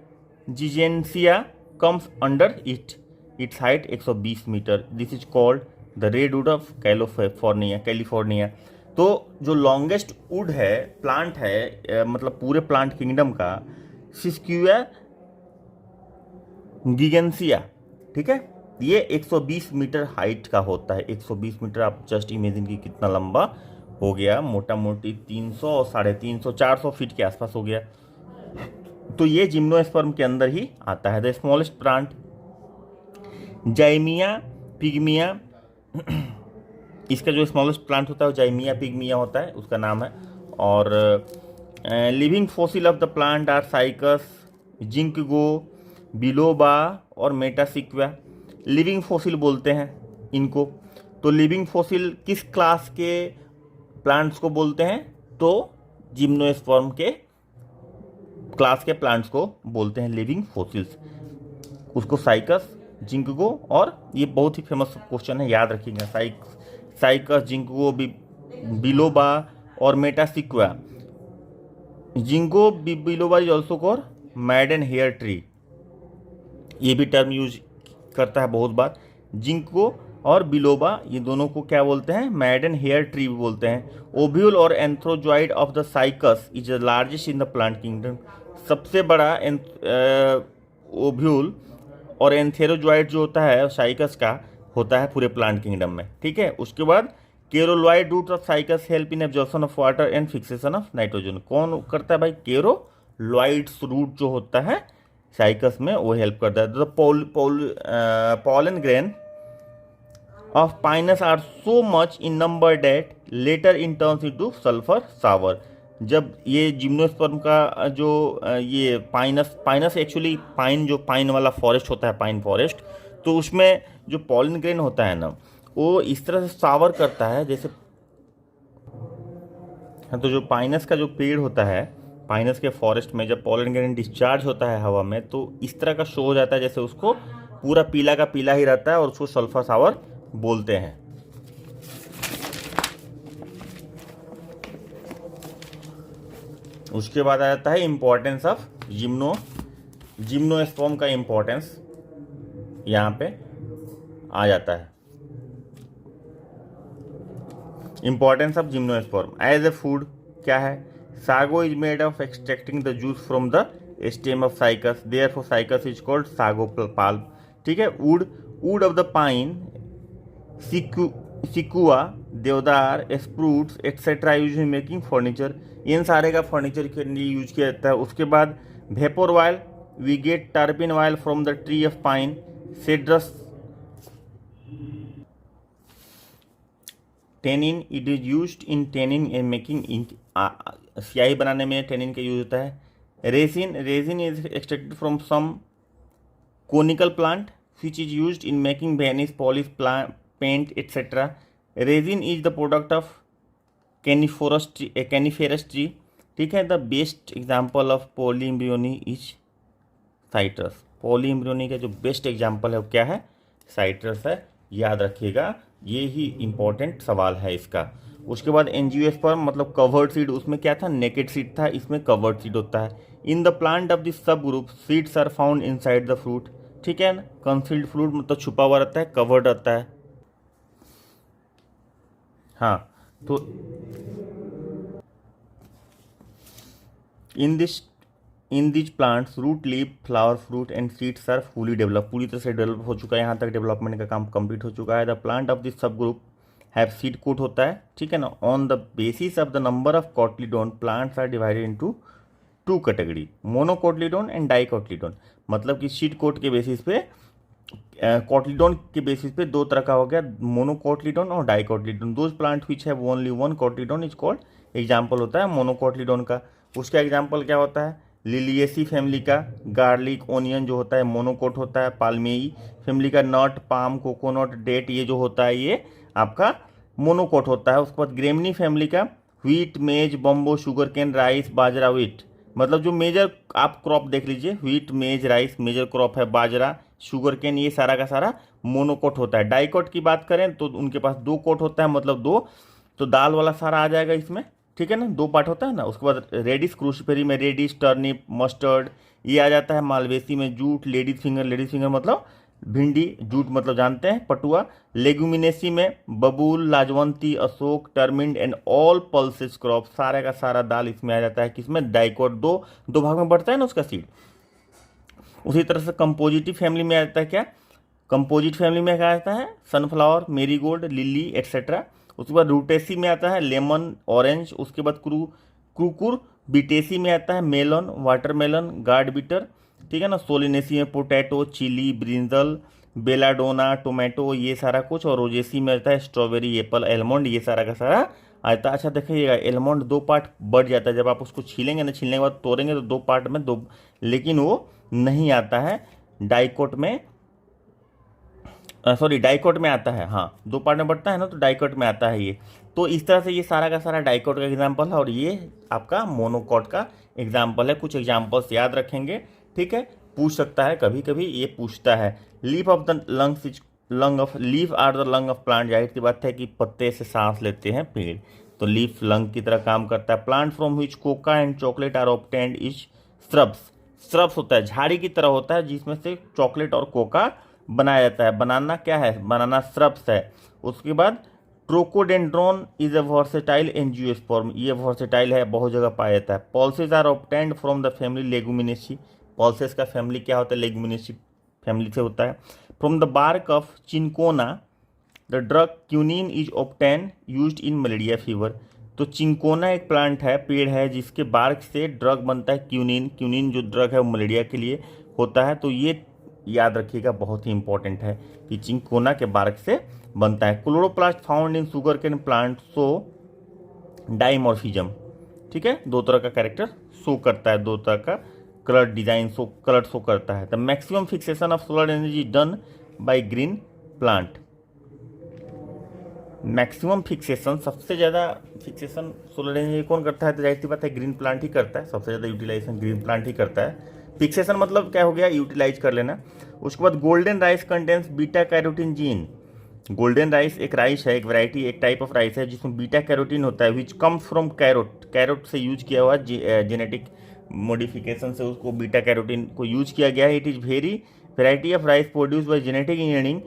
gigantea comes under its height 120 metre, this is called the redwood of California. तो जो लॉन्गेस्ट वुड है, प्लांट है, मतलब पूरे प्लांट किंगडम का, सिस्क्यूआ गिगेंसिया, ठीक है। ये 120 मीटर हाइट का होता है। 120 मीटर आप जस्ट इमेजिन की कितना लंबा हो गया, मोटा मोटी 300 350 400 फीट के आसपास हो गया। तो ये जिम्नोस्पर्म के अंदर ही आता है। द स्मॉलेस्ट प्लांट जाइमिया पिग्मिया, इसका जो स्मॉलेस्ट प्लांट होता है वो जाइमिया पिग्मिया होता है, उसका नाम है। और living fossil of the plant are Cycas, Ginkgo, biloba और मेटासिक्वा। लिविंग फॉसिल बोलते हैं इनको। तो लिविंग फॉसिल किस क्लास के प्लांट्स को बोलते हैं, तो जिम्नोस्पर्म के क्लास के प्लांट्स को बोलते हैं लिविंग फॉसिल्स। उसको साइकस, जिंकगो, और ये बहुत ही फेमस क्वेश्चन है, याद रखिएगा, साइकस, जिंकगो, बिलोबा और Metasequoia. Ginkgo biloba is also called maiden hair tree, ये भी टर्म यूज करता है बहुत बार। जिंको और बिलोबा ये दोनों को क्या बोलते हैं, मैडन हेयर ट्री भी बोलते हैं। ओव्यूल और antherozoid of the cycas is the largest in the plant kingdom, सबसे बड़ा ओव्यूल और एंथेरोजॉइड जो होता है साइकस का होता है पूरे प्लांट किंगडम में, ठीक है। उसके बाद coralloid root of Cycas help in absorption of water and fixation of nitrogen, कौन करता है भाई, केरोलॉइड्स रूट जो होता है साइकस में वो हेल्प करता है। The pollen grain of Pinus are so much in number that later in turns into sulphur shower. जब ये जिम्नोस्पर्म का जो ये पाइनस एक्चुअली पाइन, जो पाइन वाला फॉरेस्ट होता है, पाइन फॉरेस्ट, तो उसमें जो पॉलन ग्रेन होता है ना, वो इस तरह से सावर करता है जैसे, तो जो पाइनस का जो पेड़ होता है, पाइनस के फॉरेस्ट में जब पॉलन ग्रेन डिस्चार्ज होता है हवा में, तो इस तरह का शो हो जाता है जैसे उसको पूरा पीला का पीला ही रहता है, और उसको सल्फर सावर बोलते हैं। उसके बाद आ जाता है इंपॉर्टेंस ऑफ जिम्नोस्पर्म का इंपॉर्टेंस यहाँ पे आ जाता है। Importance of gymnosperm as a food क्या है, sago is made of extracting the juice from the stem of cycas, therefore cycas is called sago palm, ठीक है। Wood of the pine, sequoia, deodar, spruces etcetera use in making furniture, इन सारे का furniture के लिए use किया जाता है। उसके बाद vapour oil, we get turpentine oil from the tree of pine, citrus tannin, it is used in tannin in making ink, स्याही बनाने में टेनिन का यूज होता है। Resin is extracted from some conical plant which is used in making varnish, polish, paint, etc. Resin is the product of coniferous tree, ठीक है। The best example of polyembryony is citrus, polyembryony का जो best example है वो क्या है, citrus है, याद रखिएगा, ये ही इंपॉर्टेंट सवाल है इसका। उसके बाद एंजियोस्पर्म मतलब कवर्ड सीड, उसमें क्या था, नेकेड सीड था, इसमें कवर्ड सीड होता है। In the plant of this subgroup seeds are found inside the fruit, ठीक है ना। कंसील्ड फ्रूट मतलब छुपा हुआ रहता है, कवर्ड रहता है। हाँ, तो in this plants root, leaf, flower, fruit and seeds are fully develop, पूरी तरह से डेवलप हो चुका है, यहाँ तक डेवलपमेंट का काम कंप्लीट हो चुका है। The plant of this subgroup have seed coat होता है, ठीक है ना। On the basis of the number of cotyledon plants are divided into two category, monocotyledon and dicotyledon, मतलब कि सीड कोट के बेसिस पे कोटलीडोन के बेसिस पे दो तरह का हो गया, मोनोकोटलीडोन और dicotyledon. Those plant which have only one cotyledon is called, example होता है मोनोकोटलीडोन का। उसका एग्जाम्पल क्या होता है, लिलिएसी फैमिली का गार्लिक ओनियन जो होता है मोनोकोट होता है। पाल्मेई फैमिली का नट पाम कोकोनट डेट ये जो होता है ये आपका मोनोकोट होता है। उसके बाद ग्रेमनी फैमिली का व्हीट मेज बम्बो शुगर केन राइस बाजरा व्हीट, मतलब जो मेजर आप क्रॉप देख लीजिए, व्हीट मेज राइस मेजर क्रॉप है, बाजरा शुगर केन ये सारा का सारा मोनोकोट होता है। डाइकोट की बात करें तो उनके पास दो कोट होता है, मतलब दो, तो दाल वाला सारा आ जाएगा इसमें, ठीक है ना, दो पार्ट होता है ना। उसके बाद रेडिश क्रूसीफेरी में रेडिश टर्निप मस्टर्ड ये आ जाता है। मालवेसी में जूट लेडीज फिंगर मतलब भिंडी, जूट मतलब जानते हैं पटुआ। लेगुमिनेसी में बबूल लाजवंती अशोक tamarind and all pulses crop, सारे का सारा दाल इसमें आ जाता है। किसमें, डाइकोट, दो भाग में बढ़ता है ना उसका सीड। उसी तरह से कंपोजिटिव फैमिली में आ जाता है क्या, कंपोजिट फैमिली में क्या आता है, सनफ्लावर मेरीगोल्ड लिली एक्सेट्रा। उसके बाद रूटेसी में आता है लेमन ऑरेंज। उसके बाद क्रूकुर बीटेसी में आता है मेलन वाटरमेलन गार्ड बीटर, ठीक है ना। सोलिनेसी में potato chilli brinjal belladonna tomato ये सारा कुछ। और रोजेसी में आता है स्ट्रॉबेरी एप्पल एलमंड ये सारा का सारा आता है। अच्छा देखिएगा एलमंड दो पार्ट बढ़ जाता है, जब आप उसको छीलेंगे ना, छीलने के बाद तोड़ेंगे तो दो पार्ट में दो, लेकिन वो नहीं आता है डाइकोट में, सॉरी डाइकोट में आता है, हाँ दो पार्ट में बढ़ता है ना तो डाइकोट में आता है ये। तो इस तरह से ये सारा का सारा डाइकोट का एग्जाम्पल है और ये आपका मोनोकोट का एग्जाम्पल है। कुछ एग्जाम्पल्स याद रखेंगे, ठीक है, पूछ सकता है कभी कभी ये पूछता है। Leaf of the lungs lung of leaf are the lung of plant, जाहिर सी बात है कि पत्ते से सांस लेते हैं पेड़, तो लीफ लंग की तरह काम करता है। Plant from which coca and chocolate are obtained is shrubs, shrubs होता है झाड़ी की तरह होता है जिसमें से चॉकलेट और कोका बनाया जाता है। बनाना क्या है, बनाना श्रब्स है। उसके बाद trochodendron is a versatile angiosperm, ये वर्सेटाइल है, बहुत जगह पाया जाता है। Pulses are obtained from the family leguminosae, pulses का फैमिली क्या होता है, लेगुमिनेसी फैमिली से होता है। From the bark of cinchona the drug quinine is obtain used in malaria fever, तो चिंकोना एक प्लांट है, पेड़ है, जिसके बार्क से ड्रग बनता है क्यूनिन, क्यूनिन जो ड्रग है वो मलेरिया के लिए होता है। तो ये याद रखिएगा, बहुत ही इंपॉर्टेंट है कि चिंकोना के बार्क से बनता है। Chloroplast found in sugarcane plant show dimorphism, ठीक है, दो तरह का कैरेक्टर शो करता है, दो तरह का colour design show, colour show करता है। The maximum fixation of solar energy done by green plant, maximum fixation, सबसे ज़्यादा फिक्सेशन सोलर एनर्जी कौन करता है, तो जाहिर सी बात है ग्रीन प्लांट ही करता है, सबसे ज़्यादा यूटिलाइजेशन ग्रीन प्लांट ही करता है। फिक्सेशन मतलब क्या हो गया, यूटिलाइज कर लेना। उसके बाद golden rice contains beta carotene gene, golden rice एक राइस है, एक वैरायटी, एक टाइप ऑफ राइस है जिसमें बीटा कैरोटीन होता है, which comes from carrot, carrot से यूज किया हुआ जेनेटिक मॉडिफिकेशन से उसको बीटा कैरोटीन को यूज किया गया है। It is very variety of rice produce by genetic engineering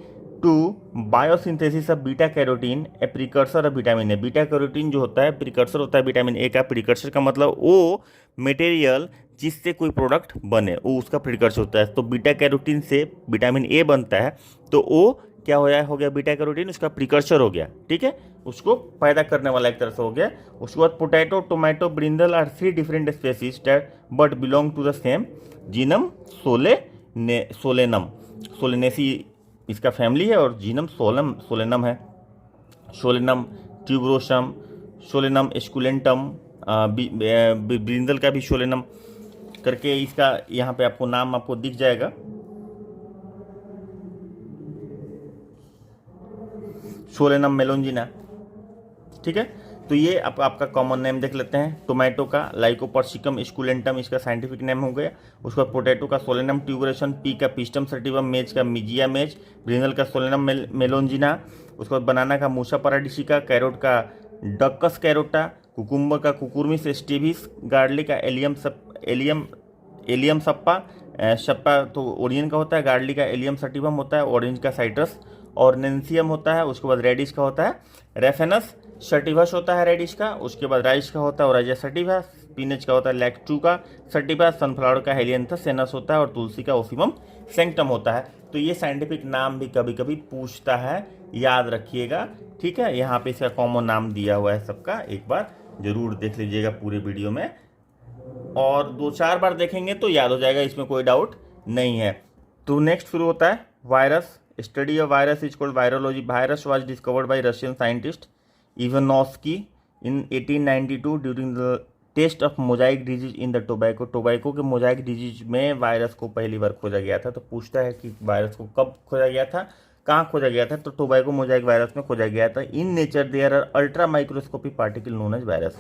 to biosynthesis of beta carotene a precursor of vitamin A, beta carotene जो होता है प्रिकर्सर होता है विटामिन ए का। प्रिकर्सर का मतलब वो मटेरियल जिससे कोई प्रोडक्ट बने वो उसका प्रिकर्सर होता है। तो बीटा कैरोटीन से विटामिन ए बनता है, तो वो क्या हो गया बीटा कैरोटीन उसका प्रिकर्सर हो गया, ठीक है, उसको पैदा करने वाला एक तरह से हो गया। उसके बाद potato tomato brinjal are 3 different species that but belong to the same genus solanum, solanaceae इसका फैमिली है और जीनम सोलेनम है। Solanum tuberosum, solanum esculentum, brinjal का भी सोलेनम करके इसका यहाँ पे आपको नाम आपको दिख जाएगा। सोलेनम मेलोंजिना, ठीक है। तो ये आपका कॉमन नेम देख लेते हैं। टोमेटो का लाइकोपर्सिकम एस्कुलेंटम इसका साइंटिफिक नेम हो गया। उसके बाद पोटैटो का सोलेनम ट्यूबरेशन, पी का पिस्टम सटिवम, मेज का मिजिया मेज, ब्रिंजल का सोलेनम मेलोंजिना। उसके बाद बनाना का मूसा पाराडिसिका, कैरोट का डक्कस कैरोटा, कुकुम्बर का कुकुरमिस स्टेविस, गार्लिक का एलियम सप्पा, सप्पा तो ओरियन का होता है, गार्लिक का एलियम सटिवम होता है, ऑरेंज का साइट्रस और नेंसियम होता है। उसके बाद रेडिश का होता है रेफेनस सटिवस होता है रेडिश का। उसके बाद राइस का होता है ओराइजा सटिवा, स्पिनच का होता है लैक्टू का सटिवा, सनफ्लावर का हेलियंथस सेनस होता है और तुलसी का ओसिमम सेंक्टम होता है। तो ये साइंटिफिक नाम भी कभी कभी पूछता है, याद रखिएगा, ठीक है। यहाँ पे इसका कॉमन नाम दिया हुआ है सबका, एक बार जरूर देख लीजिएगा पूरे वीडियो में, और 2-4 बार देखेंगे तो याद हो जाएगा, इसमें कोई डाउट नहीं है। तो नेक्स्ट शुरू होता है virus, study of virus is called virology. Virus was discovered by Russian scientist Ivanovsky in 1892 during the test of mosaic disease in the tobacco. Tobacco के मोजाइक डिजीज में वायरस को पहली बार खोजा गया था। तो पूछता है कि वायरस को कब खोजा गया था, कहाँ खोजा गया था, तो टोबैको मोजाइक वायरस में खोजा गया था। In nature there are ultra microscopic particle known as virus.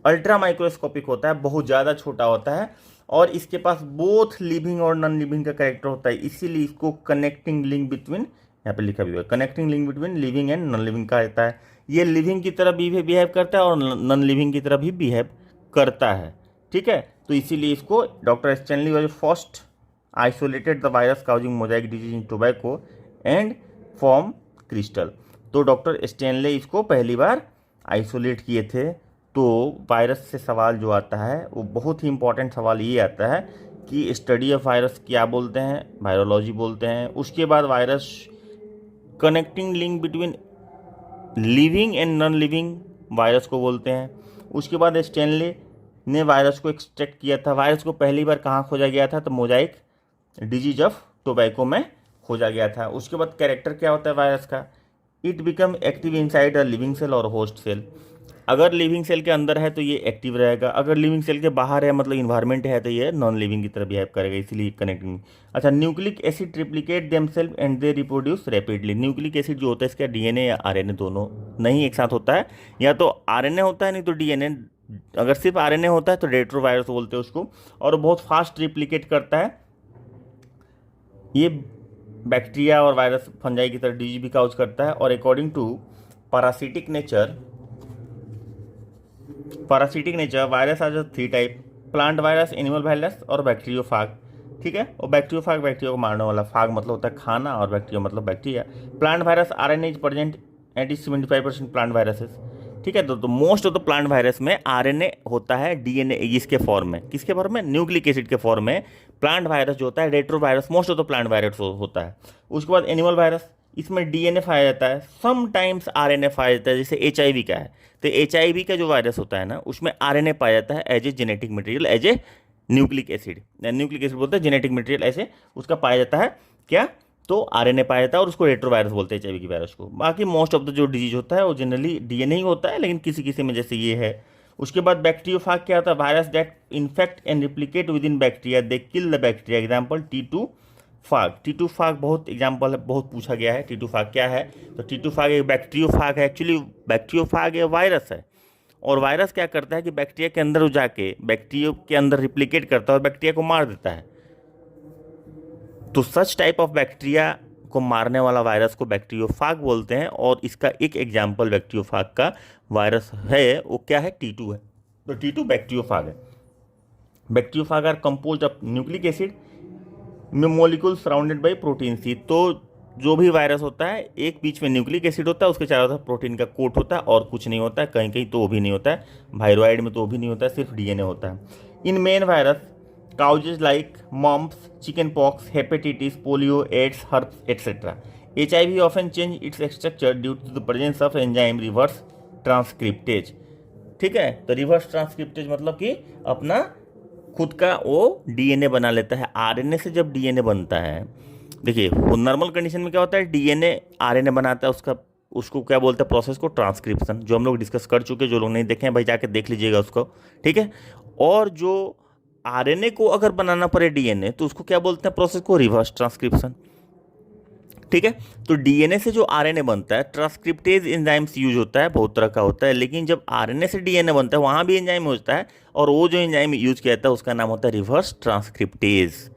Ultra microscopic होता है, बहुत ज़्यादा छोटा होता है और इसके पास बोथ लिविंग और नॉन लिविंग का कैरेक्टर होता है, इसीलिए इसको कनेक्टिंग लिंक बिटवीन, यहाँ पे लिखा भी हुआ है, connecting link between living and non living का रहता है। ये लिविंग की तरह भी बिहेव करता है और नॉन लिविंग की तरह भी बिहेव करता है, ठीक है। तो इसीलिए इसको doctor Stanley was first isolated the virus causing Mosaic disease in tobacco and form crystal. तो डॉक्टर स्टैनले इसको पहली बार आइसोलेट किए थे। तो वायरस से सवाल जो आता है वो बहुत ही इंपॉर्टेंट सवाल ये आता है कि स्टडी ऑफ वायरस क्या बोलते हैं, वायरोलॉजी बोलते हैं। उसके बाद virus connecting link between living and non living virus को बोलते हैं। उसके बाद स्टैनले ने वायरस को एक्सट्रैक्ट किया था। वायरस को पहली बार कहाँ खोजा गया था, तो मोजाइक डिजीज ऑफ टोबैको में खोजा गया था। उसके बाद कैरेक्टर क्या होता है वायरस का, it become active inside a living cell और होस्ट सेल। अगर लिविंग सेल के अंदर है तो ये एक्टिव रहेगा, अगर लिविंग सेल के बाहर है मतलब इन्वायरमेंट है तो ये नॉन लिविंग की तरह बिहेव करेगा, इसीलिए कनेक्टिंग। अच्छा, nucleic acid replicate themselves and they reproduce rapidly. Nucleic acid जो होता है इसका डीएनए या आरएनए दोनों नहीं एक साथ होता है, या तो आरएनए होता है नहीं तो डीएनए। अगर सिर्फ आरएनए होता है तो रेट्रोवायरस बोलते हैं उसको, और बहुत फास्ट रिप्लिकेट करता है। ये बैक्टीरिया और वायरस फंजाई की तरह डिजीज भी काउज करता है। और according to parasitic nature virus are just 3 type, plant virus, animal virus और बैक्टीरियोफाग, ठीक है। और बैक्टीरियोफाग बैक्टीरिया को मारने वाला, फाग मतलब होता है खाना और बैक्टीरिया मतलब bacteria. Plant virus RNA is present at 75% plant viruses, ठीक है। तो most of the plant virus में आरएनए होता है, डीएनए इसके फॉर्म में, किसके फॉर्म में, न्यूक्लिक एसिड के फॉर्म में। प्लांट वायरस जो होता है retro virus, most of the plant virus होता है। उसके बाद एनिमल वायरस, इसमें डीएनए पाया जाता है, समटाइम्स आरएनए पाया जाता है, जैसे एचआईवी का है। तो एचआईवी का जो वायरस होता है ना उसमें आरएनए पाया जाता है as a genetic material, as a nucleic acid बोलते हैं, जेनेटिक मटेरियल ऐसे उसका पाया जाता है क्या, तो आरएनए पाया जाता है और उसको रेट्रोवायरस बोलते हैं एचआईवी की वायरस को। बाकी मोस्ट ऑफ द जो डिजीज होता है वो जनरली डीएनए ही होता है, लेकिन किसी किसी में जैसे ये है। उसके बाद बैक्टीरियोफाग क्या होता है, virus that infect and replicate with in bacteria, they kill the bacteria. Example T2 फाग बहुत एग्जाम्पल है, बहुत पूछा गया है। टी2 फाग क्या है, तो टी2 फाग एक बैक्टीरियोफाग है। एक्चुअली बैक्टीरियोफाग एक वायरस है, और वायरस क्या करता है कि बैक्टीरिया के अंदर जाके बैक्टीरिया के अंदर रिप्लिकेट करता है और बैक्टीरिया को मार देता है। तो सच टाइप ऑफ बैक्टीरिया को मारने वाला वायरस को बैक्टीरियोफाग बोलते हैं, और इसका एक एग्जाम्पल बैक्टीरियोफाग का वायरस है, वो क्या है, टी2 है। तो टी2 बैक्टीरियोफाग है। Bacteriophage are composed of nucleic acid में मोलिक्यूल सराउंडेड बाई प्रोटीन सी। तो जो भी वायरस होता है एक बीच में न्यूक्लिक एसिड होता है, उसके चारों तरफ प्रोटीन का कोट होता है और कुछ नहीं होता है, कहीं कहीं तो वो भी नहीं होता है, वायरोइड में तो वो भी नहीं होता है, सिर्फ डीएनए होता है। In man virus causes like mumps, chicken pox, hepatitis, polio, AIDS, herpes etcetera. HIV often change its structure due to the presence of enzyme reverse transcriptase, ठीक है। तो रिवर्स ट्रांसक्रिप्टेज मतलब कि अपना खुद का वो डीएनए बना लेता है। आरएनए से जब डीएनए बनता है, देखिए नॉर्मल कंडीशन में क्या होता है, डीएनए आरएनए बनाता है, उसको क्या बोलते हैं, प्रोसेस को ट्रांसक्रिप्शन, जो हम लोग डिस्कस कर चुके, जो लोग नहीं देखे हैं भाई जाके देख लीजिएगा उसको, ठीक है। और जो आरएनए को अगर बनाना पड़े डीएनए तो उसको क्या बोलते हैं, प्रोसेस को रिवर्स ट्रांसक्रिप्शन, ठीक है। तो डीएनए से जो आरएनए बनता है, ट्रांसक्रिप्टेज एंजाइम्स यूज होता है, बहुत तरह का होता है, लेकिन जब आरएनए से डीएनए बनता है वहाँ भी एंजाइम होता है, और वो जो एंजाइम यूज किया जाता है उसका नाम होता है रिवर्स ट्रांसक्रिप्टेज।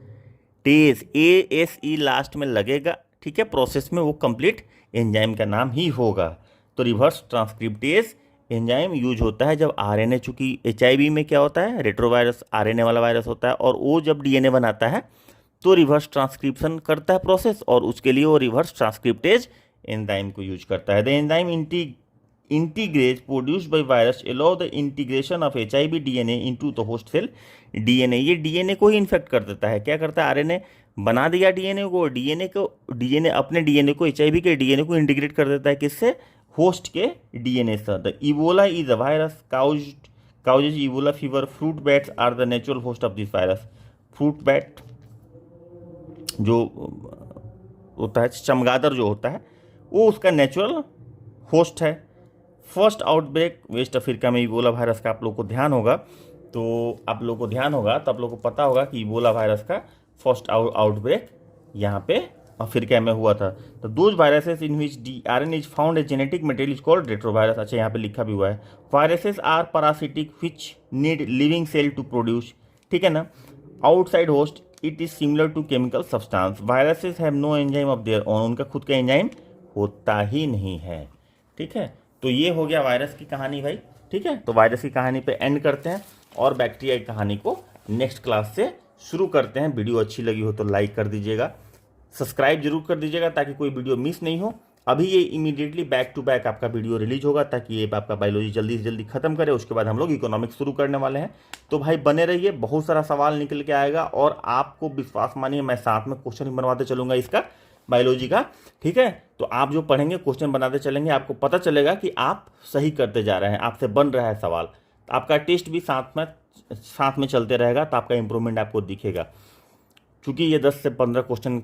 ASE लास्ट में लगेगा, ठीक है, प्रोसेस में वो कंप्लीट एंजाइम का नाम ही होगा। तो रिवर्स ट्रांसक्रिप्टेज एंजाइम यूज होता है जब आरएनए, चूंकि HIV में क्या होता है, रेट्रोवायरस आरएनए वाला वायरस होता है, और वो जब डीएनए बनाता है तो रिवर्स ट्रांसक्रिप्शन करता है प्रोसेस, और उसके लिए वो रिवर्स ट्रांसक्रिप्टेज एंजाइम को यूज करता है। The enzyme integrase produced by virus allow the integration of HIV DNA into the host cell DNA। ये डीएनए को ही इन्फेक्ट कर देता है। क्या करता है, आरएनए बना दिया डीएनए को अपने डीएनए को HIV के डीएनए को इंटीग्रेट कर देता है, किससे, होस्ट के डीएनए से। The Ebola is a virus causes Ebola fever. Fruit bats are the natural host of this virus. Fruit bat जो होता है, चमगादड़ जो होता है वो उसका नेचुरल होस्ट है। फर्स्ट आउटब्रेक वेस्ट अफ्रीका में इबोला वायरस का आप लोग को ध्यान होगा, तो आप लोग को पता होगा कि इबोला वायरस का फर्स्ट आउटब्रेक यहाँ पे अफ्रीका में हुआ था। तो those viruses in which DNA is found a genetic material is called retrovirus. अच्छा, यहाँ पे लिखा भी हुआ है viruses are parasitic which need living cell to produce, ठीक है ना, outside host it is similar to chemical substance. Viruses have no enzyme of their own, उनका खुद का एंजाइम होता ही नहीं है, ठीक है। तो ये हो गया वायरस की कहानी भाई, ठीक है। तो वायरस की कहानी पे एंड करते हैं और बैक्टीरिया की कहानी को नेक्स्ट क्लास से शुरू करते हैं। वीडियो अच्छी लगी हो तो लाइक कर दीजिएगा, सब्सक्राइब जरूर कर दीजिएगा ताकि कोई वीडियो मिस नहीं हो। अभी ये इमीडिएटली बैक टू बैक आपका वीडियो रिलीज होगा ताकि ये आपका बायोलॉजी जल्दी से जल्दी खत्म करे, उसके बाद हम लोग इकोनॉमिक्स शुरू करने वाले हैं। तो भाई बने रहिए, बहुत सारा सवाल निकल के आएगा और आपको विश्वास मानिए मैं साथ में क्वेश्चन ही बनवाते चलूंगा इसका बायोलॉजी का, ठीक है। तो आप जो पढ़ेंगे क्वेश्चन बनाते चलेंगे, आपको पता चलेगा कि आप सही करते जा रहे हैं, आपसे बन रहा है सवाल। आपका टेस्ट भी साथ में चलते रहेगा तो आपका इंप्रूवमेंट आपको दिखेगा। चूंकि ये 10 से 15 क्वेश्चन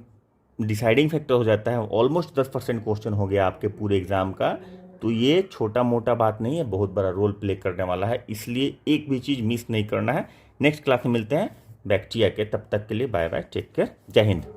डिसाइडिंग फैक्टर हो जाता है, ऑलमोस्ट 10% क्वेश्चन हो गया आपके पूरे एग्जाम का, तो ये छोटा मोटा बात नहीं है, बहुत बड़ा रोल प्ले करने वाला है। इसलिए एक भी चीज़ मिस नहीं करना है। नेक्स्ट क्लास में मिलते हैं बैक्टीरिया के, तब तक के लिए बाय बाय, टेक केयर, जय हिंद।